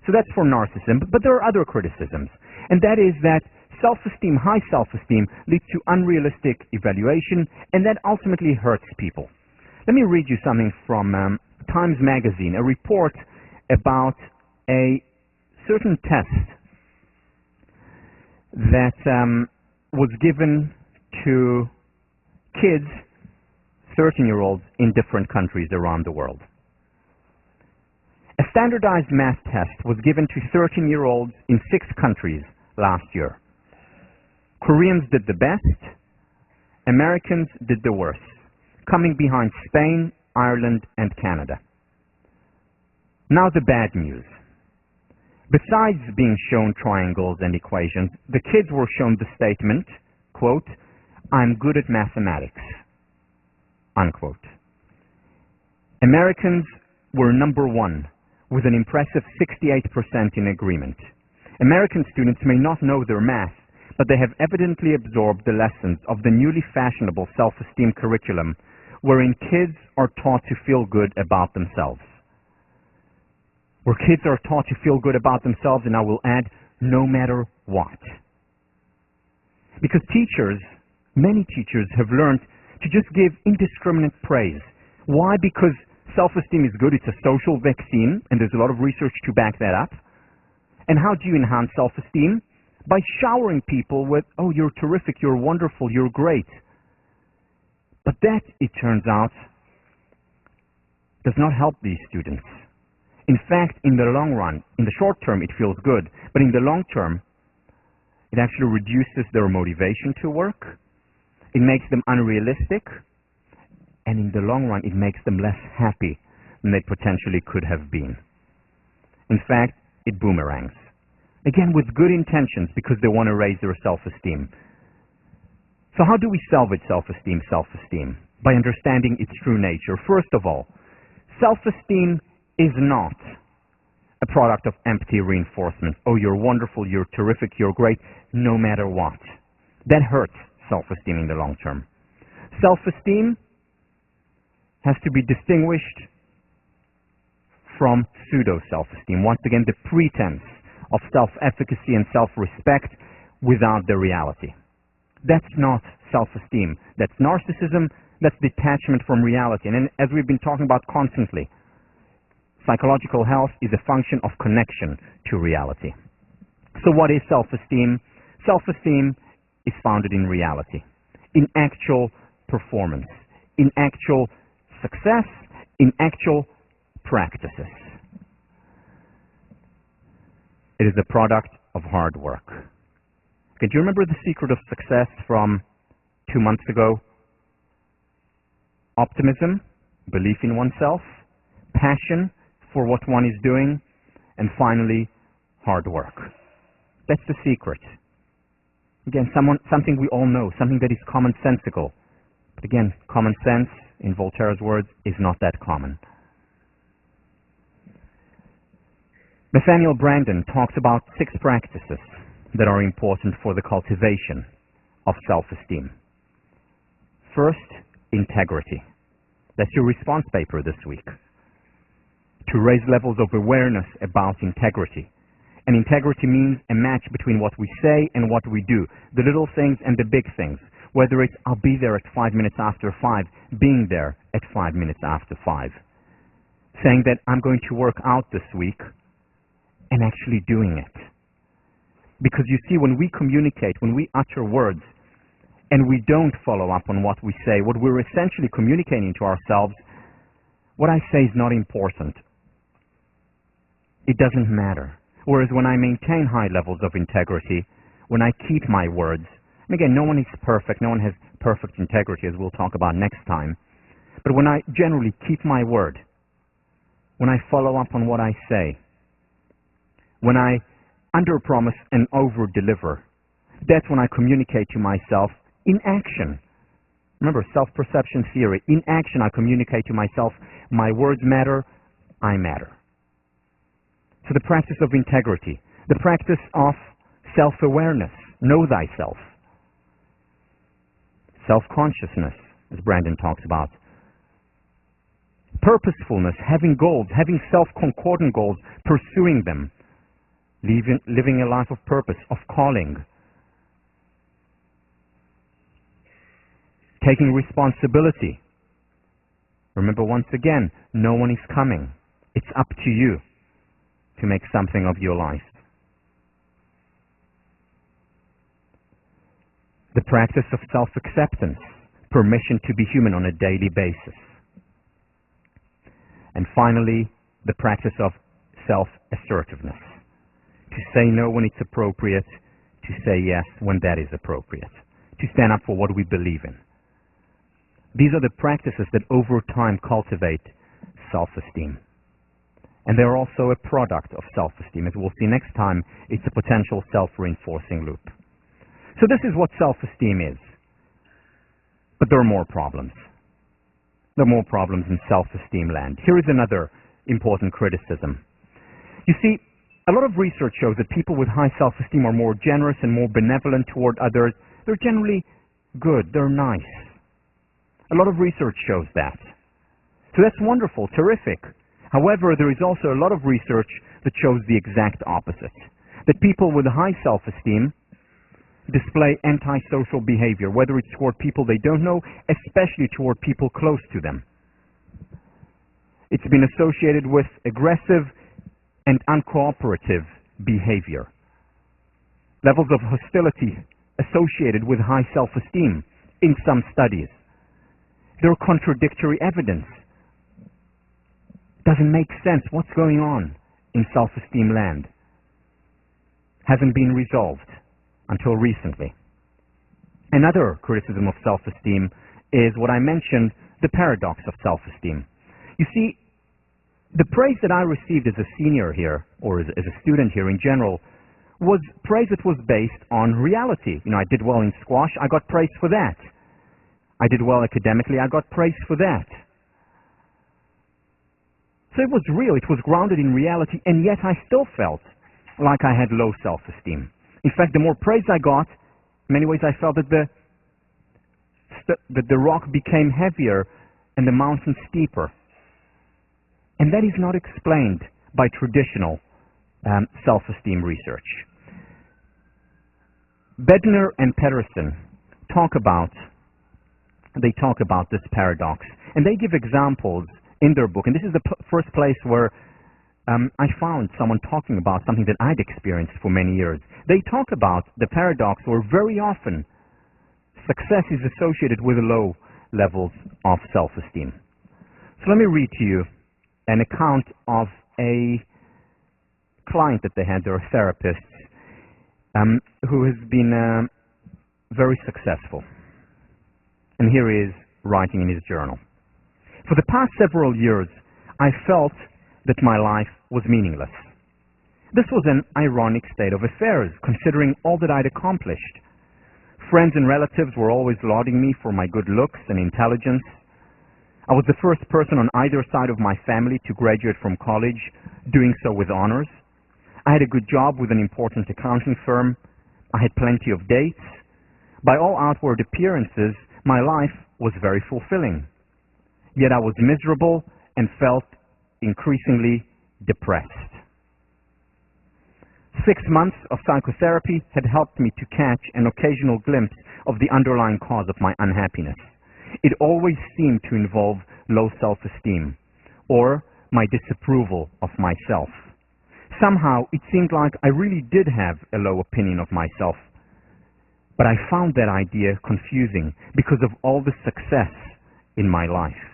So that's for narcissism, but there are other criticisms, and that is that self-esteem, high self-esteem, leads to unrealistic evaluation, and that ultimately hurts people. Let me read you something from Times Magazine, a report about a certain test that was given to kids, 13-year-olds in different countries around the world. A standardized math test was given to 13-year-olds in 6 countries last year. Koreans did the best, Americans did the worst, coming behind Spain, Ireland, and Canada. Now the bad news. Besides being shown triangles and equations, the kids were shown the statement, quote, "I'm good at mathematics," unquote. Americans were number 1 with an impressive 68% in agreement. American students may not know their math, but they have evidently absorbed the lessons of the newly fashionable self-esteem curriculum wherein kids are taught to feel good about themselves. Where kids are taught to feel good about themselves, and I will add, no matter what. Because teachers, many teachers have learned to just give indiscriminate praise. Why? Because self-esteem is good, it's a social vaccine, and there's a lot of research to back that up. And how do you enhance self-esteem? By showering people with, "Oh, you're terrific, you're wonderful, you're great." But that, it turns out, does not help these students. In fact, in the long run, in the short term, it feels good, but in the long term, it actually reduces their motivation to work, it makes them unrealistic, and in the long run, it makes them less happy than they potentially could have been. In fact, it boomerangs. Again, with good intentions, because they want to raise their self-esteem. So how do we salvage self-esteem? By understanding its true nature. First of all, self-esteem is not a product of empty reinforcement. "Oh, you're wonderful, you're terrific, you're great," no matter what. That hurts self-esteem in the long term. Self-esteem has to be distinguished from pseudo-self-esteem. Once again, the pretense of self-efficacy and self-respect without the reality. That's not self-esteem. That's narcissism. That's detachment from reality. And as we've been talking about constantly, psychological health is a function of connection to reality. So what is self-esteem? Self-esteem is founded in reality, in actual performance, in actual success, in actual practices. It is a product of hard work. Okay, do you remember the secret of success from 2 months ago? Optimism, belief in oneself, passion for what one is doing, and finally, hard work. That's the secret. Again, something we all know, something that is commonsensical. But again, common sense, in Voltaire's words, is not that common. Nathaniel Branden talks about 6 practices that are important for the cultivation of self-esteem. First, integrity. That's your response paper this week. To raise levels of awareness about integrity. And integrity means a match between what we say and what we do. The little things and the big things. Whether it's, "I'll be there at 5 minutes after 5, being there at 5 minutes after 5. Saying that I'm going to work out this week and actually doing it. Because you see, when we communicate, when we utter words, and we don't follow up on what we say, what we're essentially communicating to ourselves, what I say is not important. It doesn't matter. Whereas when I maintain high levels of integrity, when I keep my words, and again, no one is perfect, no one has perfect integrity, as we'll talk about next time, but when I generally keep my word, when I follow up on what I say, when I under-promise and over-deliver, that's when I communicate to myself in action. Remember, self-perception theory. In action, I communicate to myself, my words matter, I matter. So the practice of integrity, the practice of self-awareness, know thyself. Self-consciousness, as Branden talks about. Purposefulness, having goals, having self-concordant goals, pursuing them. Living a life of purpose, of calling. Taking responsibility. Remember, once again, no one is coming. It's up to you to make something of your life. the practice of self-acceptance, permission to be human on a daily basis. And finally, the practice of self-assertiveness, to say no when it's appropriate, to say yes when that is appropriate, to stand up for what we believe in. These are the practices that over time cultivate self-esteem. And they're also a product of self-esteem. As we'll see next time, it's a potential self-reinforcing loop. So this is what self-esteem is. But there are more problems. There are more problems in self-esteem land. Here is another important criticism. You see, a lot of research shows that people with high self-esteem are more generous and more benevolent toward others. They're generally good. They're nice. A lot of research shows that. So that's wonderful, terrific. However, there is also a lot of research that shows the exact opposite. That people with high self-esteem display antisocial behavior, whether it's toward people they don't know, especially toward people close to them. It's been associated with aggressive and uncooperative behavior. Levels of hostility associated with high self-esteem in some studies. There are contradictory evidence. Doesn't make sense. What's going on in self-esteem land? Hasn't been resolved until recently. Another criticism of self-esteem is what I mentioned, the paradox of self-esteem. You see, the praise that I received as a senior here, or as a student here in general, was praise that was based on reality. You know, I did well in squash, I got praise for that. I did well academically, I got praise for that. So it was real, it was grounded in reality, and yet I still felt like I had low self-esteem. In fact, the more praise I got, in many ways I felt that the rock became heavier and the mountain steeper. And that is not explained by traditional self-esteem research. Bednar and Pedersen talk about this paradox, and they give examples in their book, and this is the first place where I found someone talking about something that I'd experienced for many years. They talk about the paradox where very often success is associated with low levels of self-esteem. So let me read to you an account of a client that they had, they're a therapist, who has been very successful. And here he is writing in his journal. For the past several years, I felt that my life was meaningless. This was an ironic state of affairs, considering all that I'd accomplished. Friends and relatives were always lauding me for my good looks and intelligence. I was the first person on either side of my family to graduate from college, doing so with honors. I had a good job with an important accounting firm. I had plenty of dates. By all outward appearances, my life was very fulfilling. Yet I was miserable and felt increasingly depressed. 6 months of psychotherapy had helped me to catch an occasional glimpse of the underlying cause of my unhappiness. It always seemed to involve low self-esteem or my disapproval of myself. Somehow it seemed like I really did have a low opinion of myself, but I found that idea confusing because of all the success in my life.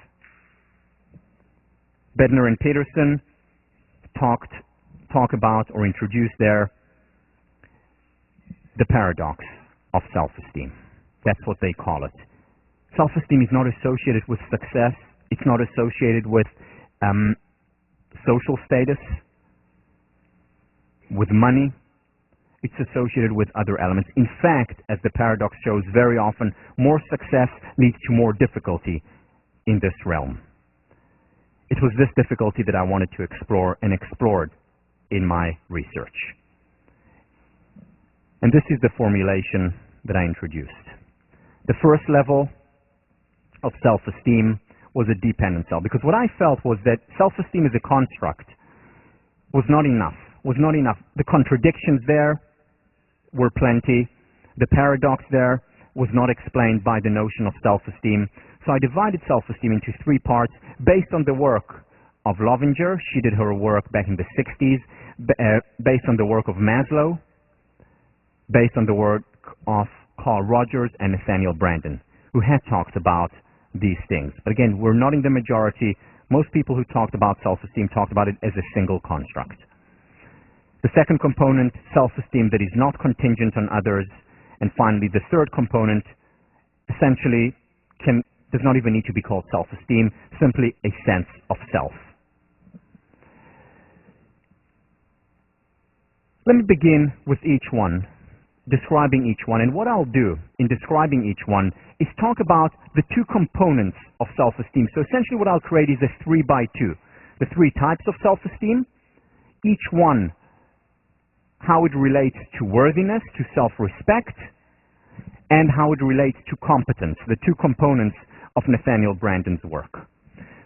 Bednar and Pedersen talk about or introduce there the paradox of self-esteem. That's what they call it. Self-esteem is not associated with success. It's not associated with social status, with money. It's associated with other elements. In fact, as the paradox shows, very often more success leads to more difficulty in this realm. It was this difficulty that I wanted to explore and explored in my research. And this is the formulation that I introduced. The first level of self-esteem was a dependent self, because what I felt was that self-esteem as a construct was not enough. The contradictions there were plenty. The paradox there was not explained by the notion of self-esteem. So I divided self-esteem into 3 parts based on the work of Lovinger. She did her work back in the 60s, based on the work of Maslow, based on the work of Carl Rogers and Nathaniel Branden, who had talked about these things. But again, we're not in the majority. Most people who talked about self-esteem talked about it as a single construct. The second component, self-esteem that is not contingent on others. And finally, the third component essentially does not even need to be called self-esteem, simply a sense of self. Let me begin with each one, describing each one. And what I'll do in describing each one is talk about the two components of self-esteem. So essentially what I'll create is a 3x2. The three types of self-esteem, each one how it relates to worthiness, to self-respect, and how it relates to competence, the two components of Nathaniel Branden's work.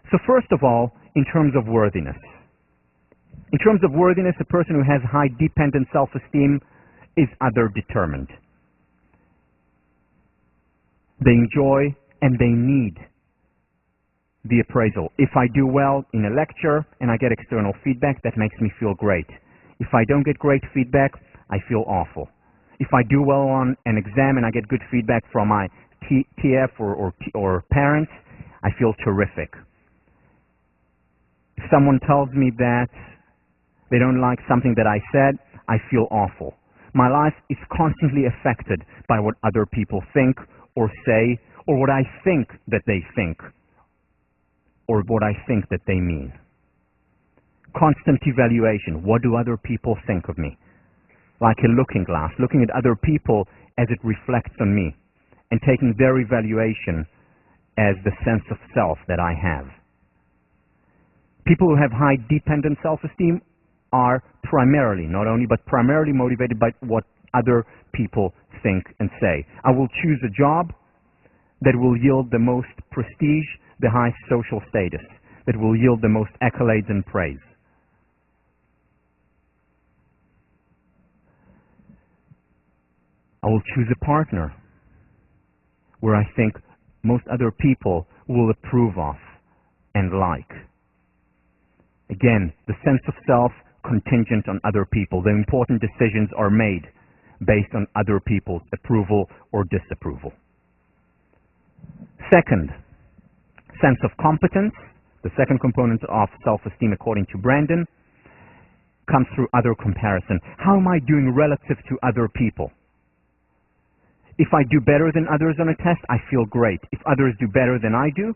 So first of all, in terms of worthiness. In terms of worthiness, a person who has high dependent self-esteem is other-determined. They enjoy and they need the appraisal. If I do well in a lecture and I get external feedback, that makes me feel great. If I don't get great feedback, I feel awful. If I do well on an exam and I get good feedback from my TF or parents, I feel terrific. If someone tells me that they don't like something that I said, I feel awful. My life is constantly affected by what other people think or say, or what I think that they think, or what I think that they mean. Constant evaluation. What do other people think of me? Like a looking glass, looking at other people as it reflects on me, and taking their evaluation as the sense of self that I have. People who have high dependent self-esteem are primarily, not only, but primarily motivated by what other people think and say. I will choose a job that will yield the most prestige, the highest social status, that will yield the most accolades and praise. I will choose a partner where I think most other people will approve of and like. Again, the sense of self contingent on other people. The important decisions are made based on other people's approval or disapproval. Second, sense of competence. The second component of self-esteem, according to Branden, comes through other comparison. How am I doing relative to other people? If I do better than others on a test, I feel great. If others do better than I do,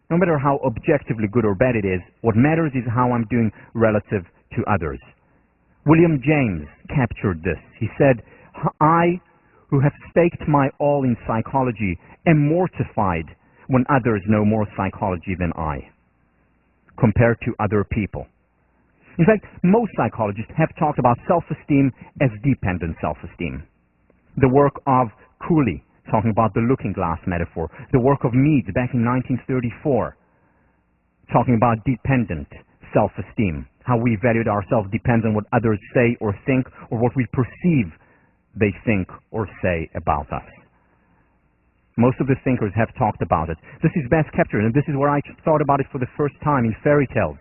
no matter how objectively good or bad it is, what matters is how I'm doing relative to others. William James captured this. He said, I, who have staked my all in psychology, am mortified when others know more psychology than I, compared to other people. In fact, most psychologists have talked about self-esteem as dependent self-esteem. The work of Cooley, talking about the looking glass metaphor. The work of Mead back in 1934, talking about dependent self-esteem. How we evaluate ourselves depends on what others say or think, or what we perceive they think or say about us. Most of the thinkers have talked about it. This is best captured, and this is where I thought about it for the first time in fairy tales.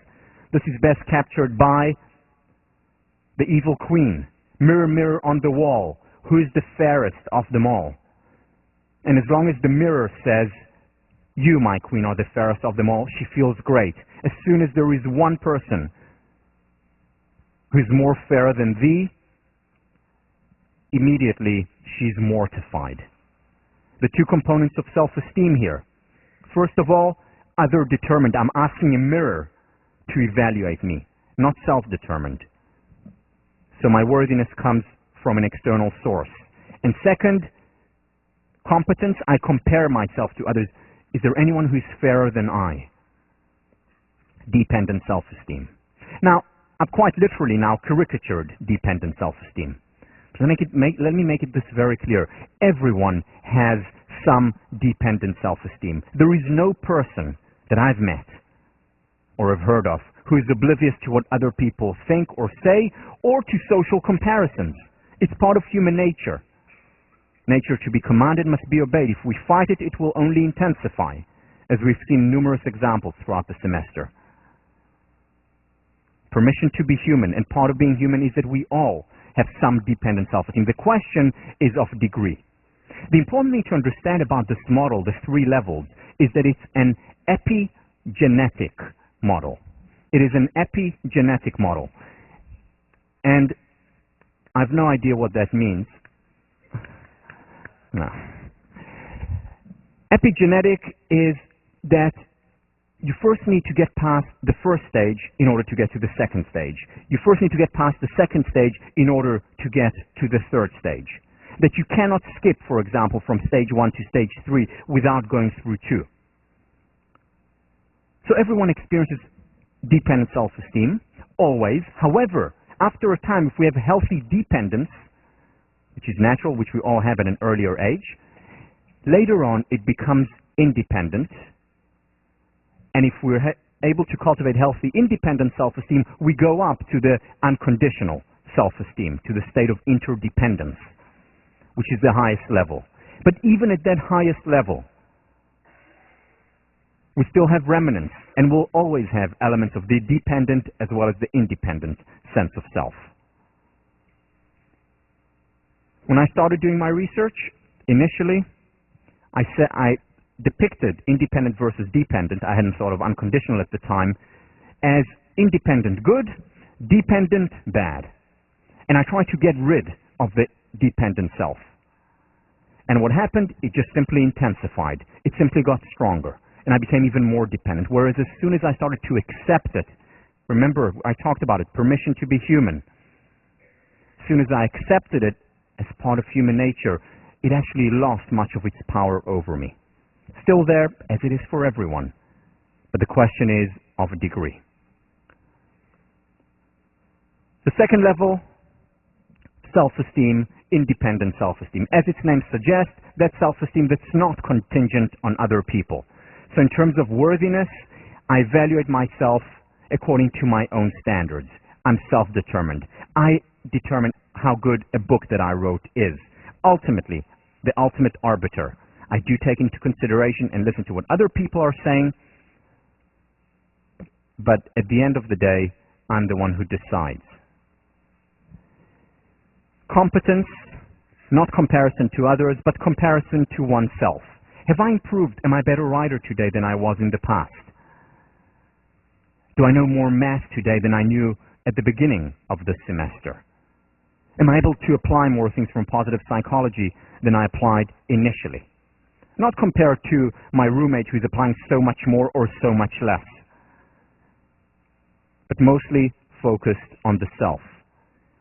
This is best captured by the evil queen. Mirror, mirror on the wall, who is the fairest of them all? And as long as the mirror says, you, my queen, are the fairest of them all, she feels great. As soon as there is one person who is more fair than thee, immediately she's mortified. The two components of self-esteem here. First of all, other-determined. I'm asking a mirror to evaluate me, not self-determined. So my worthiness comes from an external source. And second, competence. I compare myself to others. Is there anyone who is fairer than I? Dependent self-esteem. Now, I've quite literally now caricatured dependent self-esteem. So let me make it this very clear. Everyone has some dependent self-esteem. There is no person that I've met or have heard of who is oblivious to what other people think or say, or to social comparisons. It's part of human nature. Nature to be commanded must be obeyed. If we fight it, it will only intensify, as we've seen numerous examples throughout the semester. Permission to be human, and part of being human is that we all have some dependent self-esteem. The question is of degree. The important thing to understand about this model, the three levels, is that it's an epigenetic model. It is an epigenetic model. And I have no idea what that means. No. Epigenetic is that you first need to get past the first stage in order to get to the second stage. You first need to get past the second stage in order to get to the third stage. That you cannot skip, for example, from stage 1 to stage 3 without going through 2. So everyone experiences dependent self-esteem, always. However, after a time, if we have healthy dependence, which is natural, which we all have at an earlier age, later on it becomes independent. And if we're able to cultivate healthy independent self-esteem, we go up to the unconditional self-esteem, to the state of interdependence, which is the highest level. But even at that highest level, we still have remnants, and we'll always have elements of the dependent as well as the independent sense of self. When I started doing my research, initially, I depicted independent versus dependent, I hadn't thought of unconditional at the time, as independent good, dependent bad. And I tried to get rid of the dependent self. And what happened, it just simply intensified. It simply got stronger. And I became even more dependent. Whereas as soon as I started to accept it, remember, I talked about it, permission to be human. As soon as I accepted it as part of human nature, it actually lost much of its power over me. Still there, as it is for everyone. But the question is of a degree. The second level, self-esteem, independent self-esteem. As its name suggests, that's self-esteem that's not contingent on other people. So in terms of worthiness, I evaluate myself according to my own standards. I'm self-determined. I determine how good a book that I wrote is. Ultimately, the ultimate arbiter. I do take into consideration and listen to what other people are saying, but at the end of the day, I'm the one who decides. Competence, not comparison to others, but comparison to oneself. Have I improved? Am I a better writer today than I was in the past? Do I know more math today than I knew at the beginning of the semester? Am I able to apply more things from positive psychology than I applied initially? Not compared to my roommate who's applying so much more or so much less, but mostly focused on the self.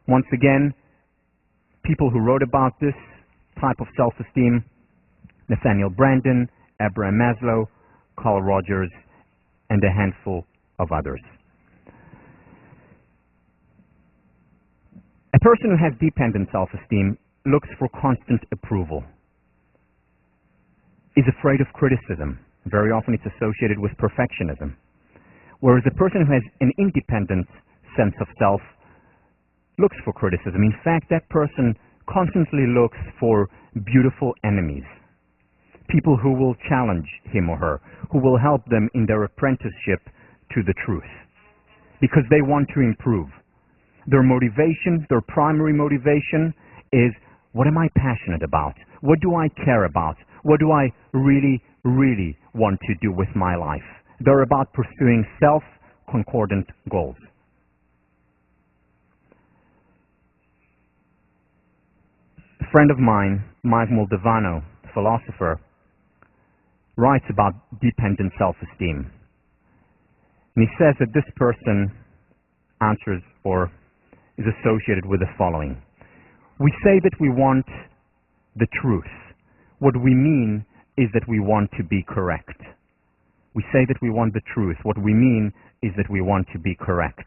Once again, people who wrote about this type of self-esteem: Nathaniel Branden, Abraham Maslow, Carl Rogers, and a handful of others. A person who has dependent self-esteem looks for constant approval, is afraid of criticism. Very often it's associated with perfectionism. Whereas a person who has an independent sense of self looks for criticism. In fact, that person constantly looks for beautiful enemies. People who will challenge him or her, who will help them in their apprenticeship to the truth, because they want to improve. Their motivation, their primary motivation is, what am I passionate about? What do I care about? What do I really, really want to do with my life? They're about pursuing self-concordant goals. A friend of mine, Mike Moldavano, philosopher, writes about dependent self-esteem. And he says that this person answers or is associated with the following. We say that we want the truth. What we mean is that we want to be correct. We say that we want the truth. What we mean is that we want to be correct.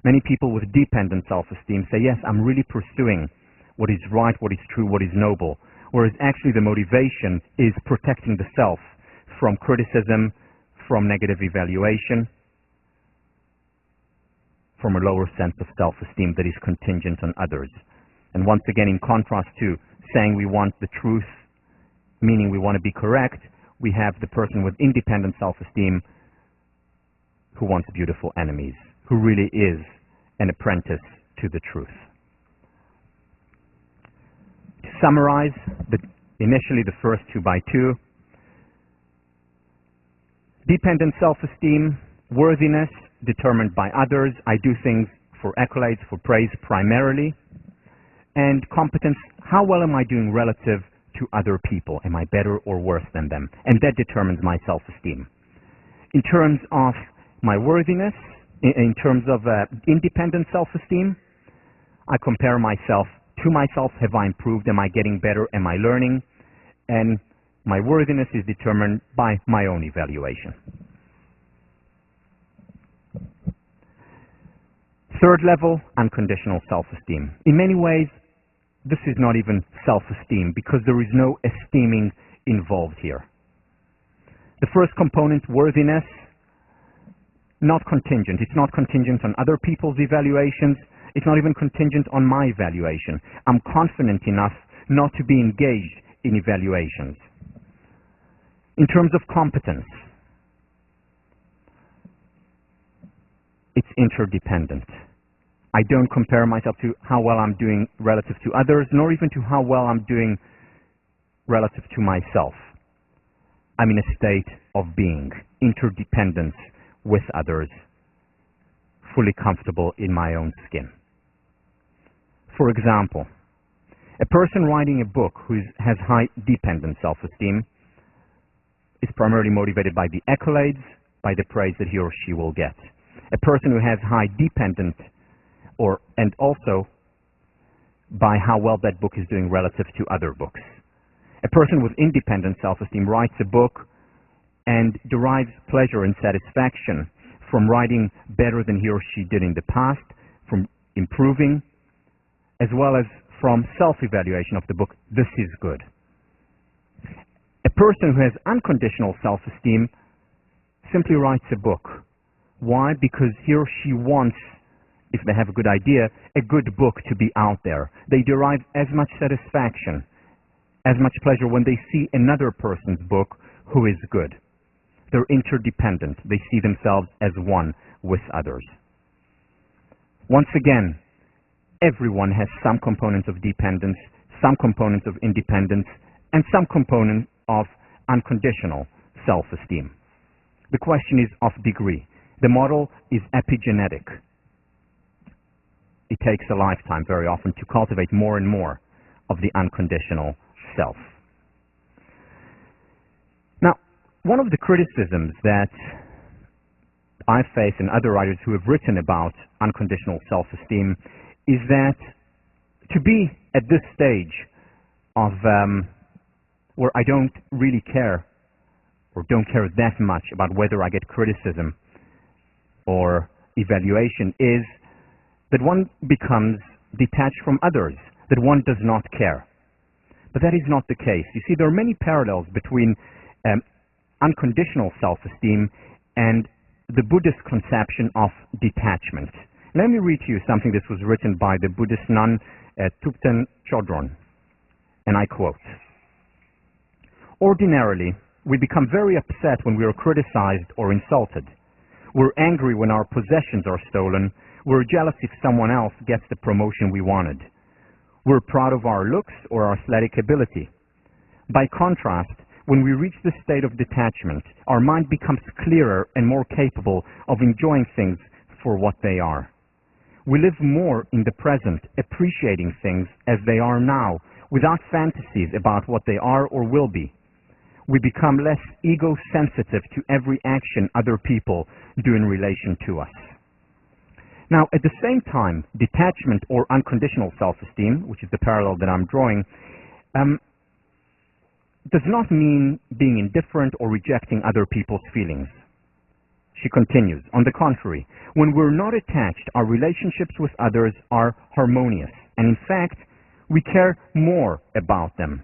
Many people with dependent self-esteem say, yes, I'm really pursuing what is right, what is true, what is noble. Whereas actually the motivation is protecting the self from criticism, from negative evaluation, from a lower sense of self-esteem that is contingent on others. And once again, in contrast to saying we want the truth, meaning we want to be correct, we have the person with independent self-esteem who wants beautiful enemies, who really is an apprentice to the truth. To summarize, the Initially, the first 2 by 2. Dependent self-esteem, worthiness, determined by others. I do things for accolades, for praise primarily. And competence, how well am I doing relative to other people? Am I better or worse than them? And that determines my self-esteem. In terms of my worthiness, in terms of independent self-esteem, I compare myself to myself. Have I improved? Am I getting better? Am I learning? And my worthiness is determined by my own evaluation. Third level, unconditional self-esteem. In many ways, this is not even self-esteem because there is no esteeming involved here. The first component, worthiness, not contingent. It's not contingent on other people's evaluations. It's not even contingent on my evaluation. I'm confident enough not to be engaged in evaluations. In terms of competence, it's interdependent. I don't compare myself to how well I'm doing relative to others, nor even to how well I'm doing relative to myself. I'm in a state of being, interdependence with others, fully comfortable in my own skin. For example, a person writing a book who has high dependent self-esteem is primarily motivated by the accolades, by the praise that he or she will get. A person who has high dependent and also by how well that book is doing relative to other books. A person with independent self-esteem writes a book and derives pleasure and satisfaction from writing better than he or she did in the past, from improving, as well as from self-evaluation of the book. This is good. A person who has unconditional self-esteem simply writes a book. Why? Because he or she wants, if they have a good idea, a good book to be out there. They derive as much satisfaction, as much pleasure when they see another person's book who is good. They're interdependent. They see themselves as one with others. Once again, everyone has some components of dependence, some components of independence, and some component of unconditional self-esteem. The question is of degree. The model is epigenetic. It takes a lifetime very often to cultivate more and more of the unconditional self. Now, one of the criticisms that I face and other writers who have written about unconditional self-esteem is that to be at this stage of where I don't really care or don't care that much about whether I get criticism or evaluation is that one becomes detached from others, that one does not care. But that is not the case. You see, there are many parallels between unconditional self-esteem and the Buddhist conception of detachment. Let me read to you something that was written by the Buddhist nun Thubten Chodron, and I quote, "Ordinarily, we become very upset when we are criticized or insulted. We're angry when our possessions are stolen. We're jealous if someone else gets the promotion we wanted. We're proud of our looks or our athletic ability. By contrast, when we reach the state of detachment, our mind becomes clearer and more capable of enjoying things for what they are. We live more in the present, appreciating things as they are now, without fantasies about what they are or will be. We become less ego-sensitive to every action other people do in relation to us." Now, at the same time, detachment or unconditional self-esteem, which is the parallel that I'm drawing, does not mean being indifferent or rejecting other people's feelings. She continues, "On the contrary, when we're not attached, our relationships with others are harmonious, and in fact, we care more about them.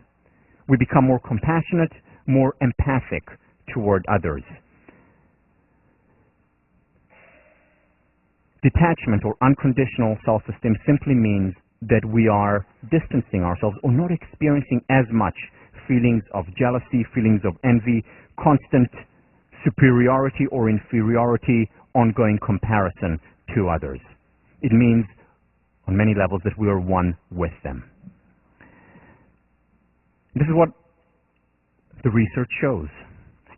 We become more compassionate, more empathic toward others." Detachment or unconditional self-esteem simply means that we are distancing ourselves or not experiencing as much feelings of jealousy, feelings of envy, constant superiority or inferiority, ongoing comparison to others. It means on many levels that we are one with them. This is what the research shows.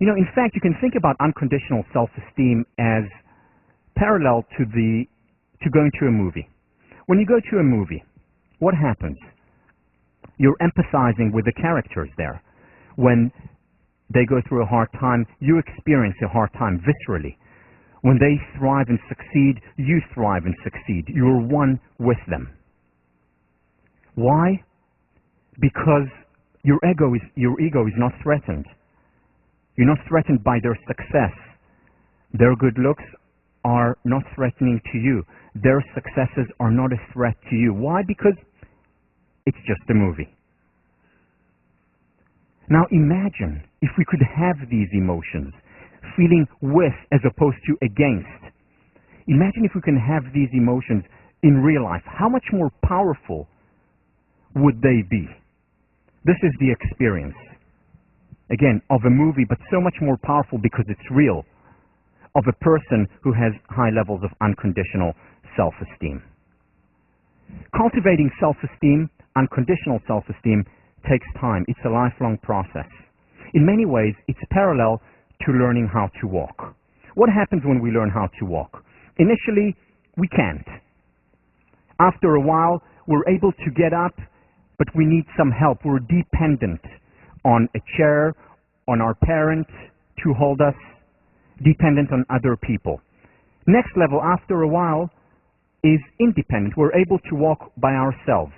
You know, in fact, you can think about unconditional self-esteem as parallel to going to a movie. When you go to a movie, what happens? You're empathizing with the characters there. When they go through a hard time, you experience a hard time viscerally. When they thrive and succeed, you thrive and succeed. You're one with them. Why? Because your ego is not threatened. You're not threatened by their success. Their good looks are not threatening to you. Their successes are not a threat to you. Why? Because it's just a movie. Now imagine if we could have these emotions, feeling with as opposed to against. Imagine if we can have these emotions in real life. How much more powerful would they be? This is the experience, again, of a movie, but so much more powerful because it's real, of a person who has high levels of unconditional self-esteem. Cultivating self-esteem, unconditional self-esteem, takes time. It's a lifelong process. In many ways, it's parallel to learning how to walk. What happens when we learn how to walk? Initially, we can't. After a while, we're able to get up, but we need some help. We're dependent on a chair, on our parent to hold us, dependent on other people. Next level, after a while, is independent. We're able to walk by ourselves.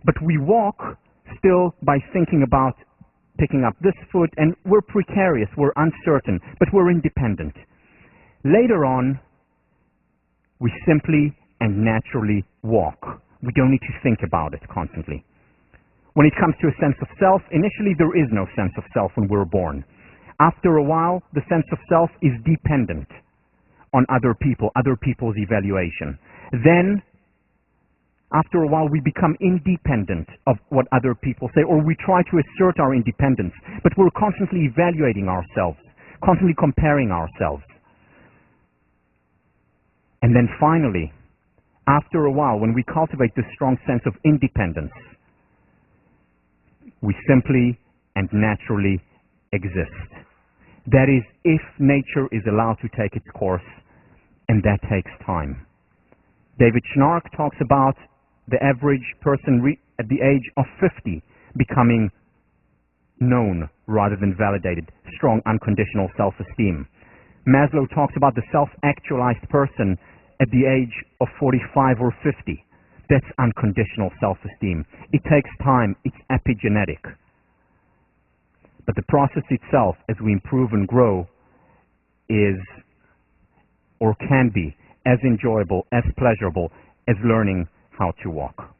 But we walk still by thinking about picking up this foot, and we're precarious, we're uncertain, but we're independent. Later on, we simply and naturally walk. We don't need to think about it constantly. When it comes to a sense of self, initially there is no sense of self when we're born. After a while, the sense of self is dependent on other people, other people's evaluation. Then, after a while, we become independent of what other people say, or we try to assert our independence, but we're constantly evaluating ourselves, constantly comparing ourselves. And then finally, after a while, when we cultivate this strong sense of independence, we simply and naturally exist. That is, if nature is allowed to take its course, and that takes time. David Schnarch talks about the average person at the age of 50 becoming known rather than validated, strong unconditional self-esteem. Maslow talks about the self-actualized person at the age of 45 or 50. That's unconditional self-esteem. It takes time. It's epigenetic. But the process itself, as we improve and grow, is or can be as enjoyable, as pleasurable as learning how to walk.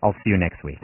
I'll see you next week.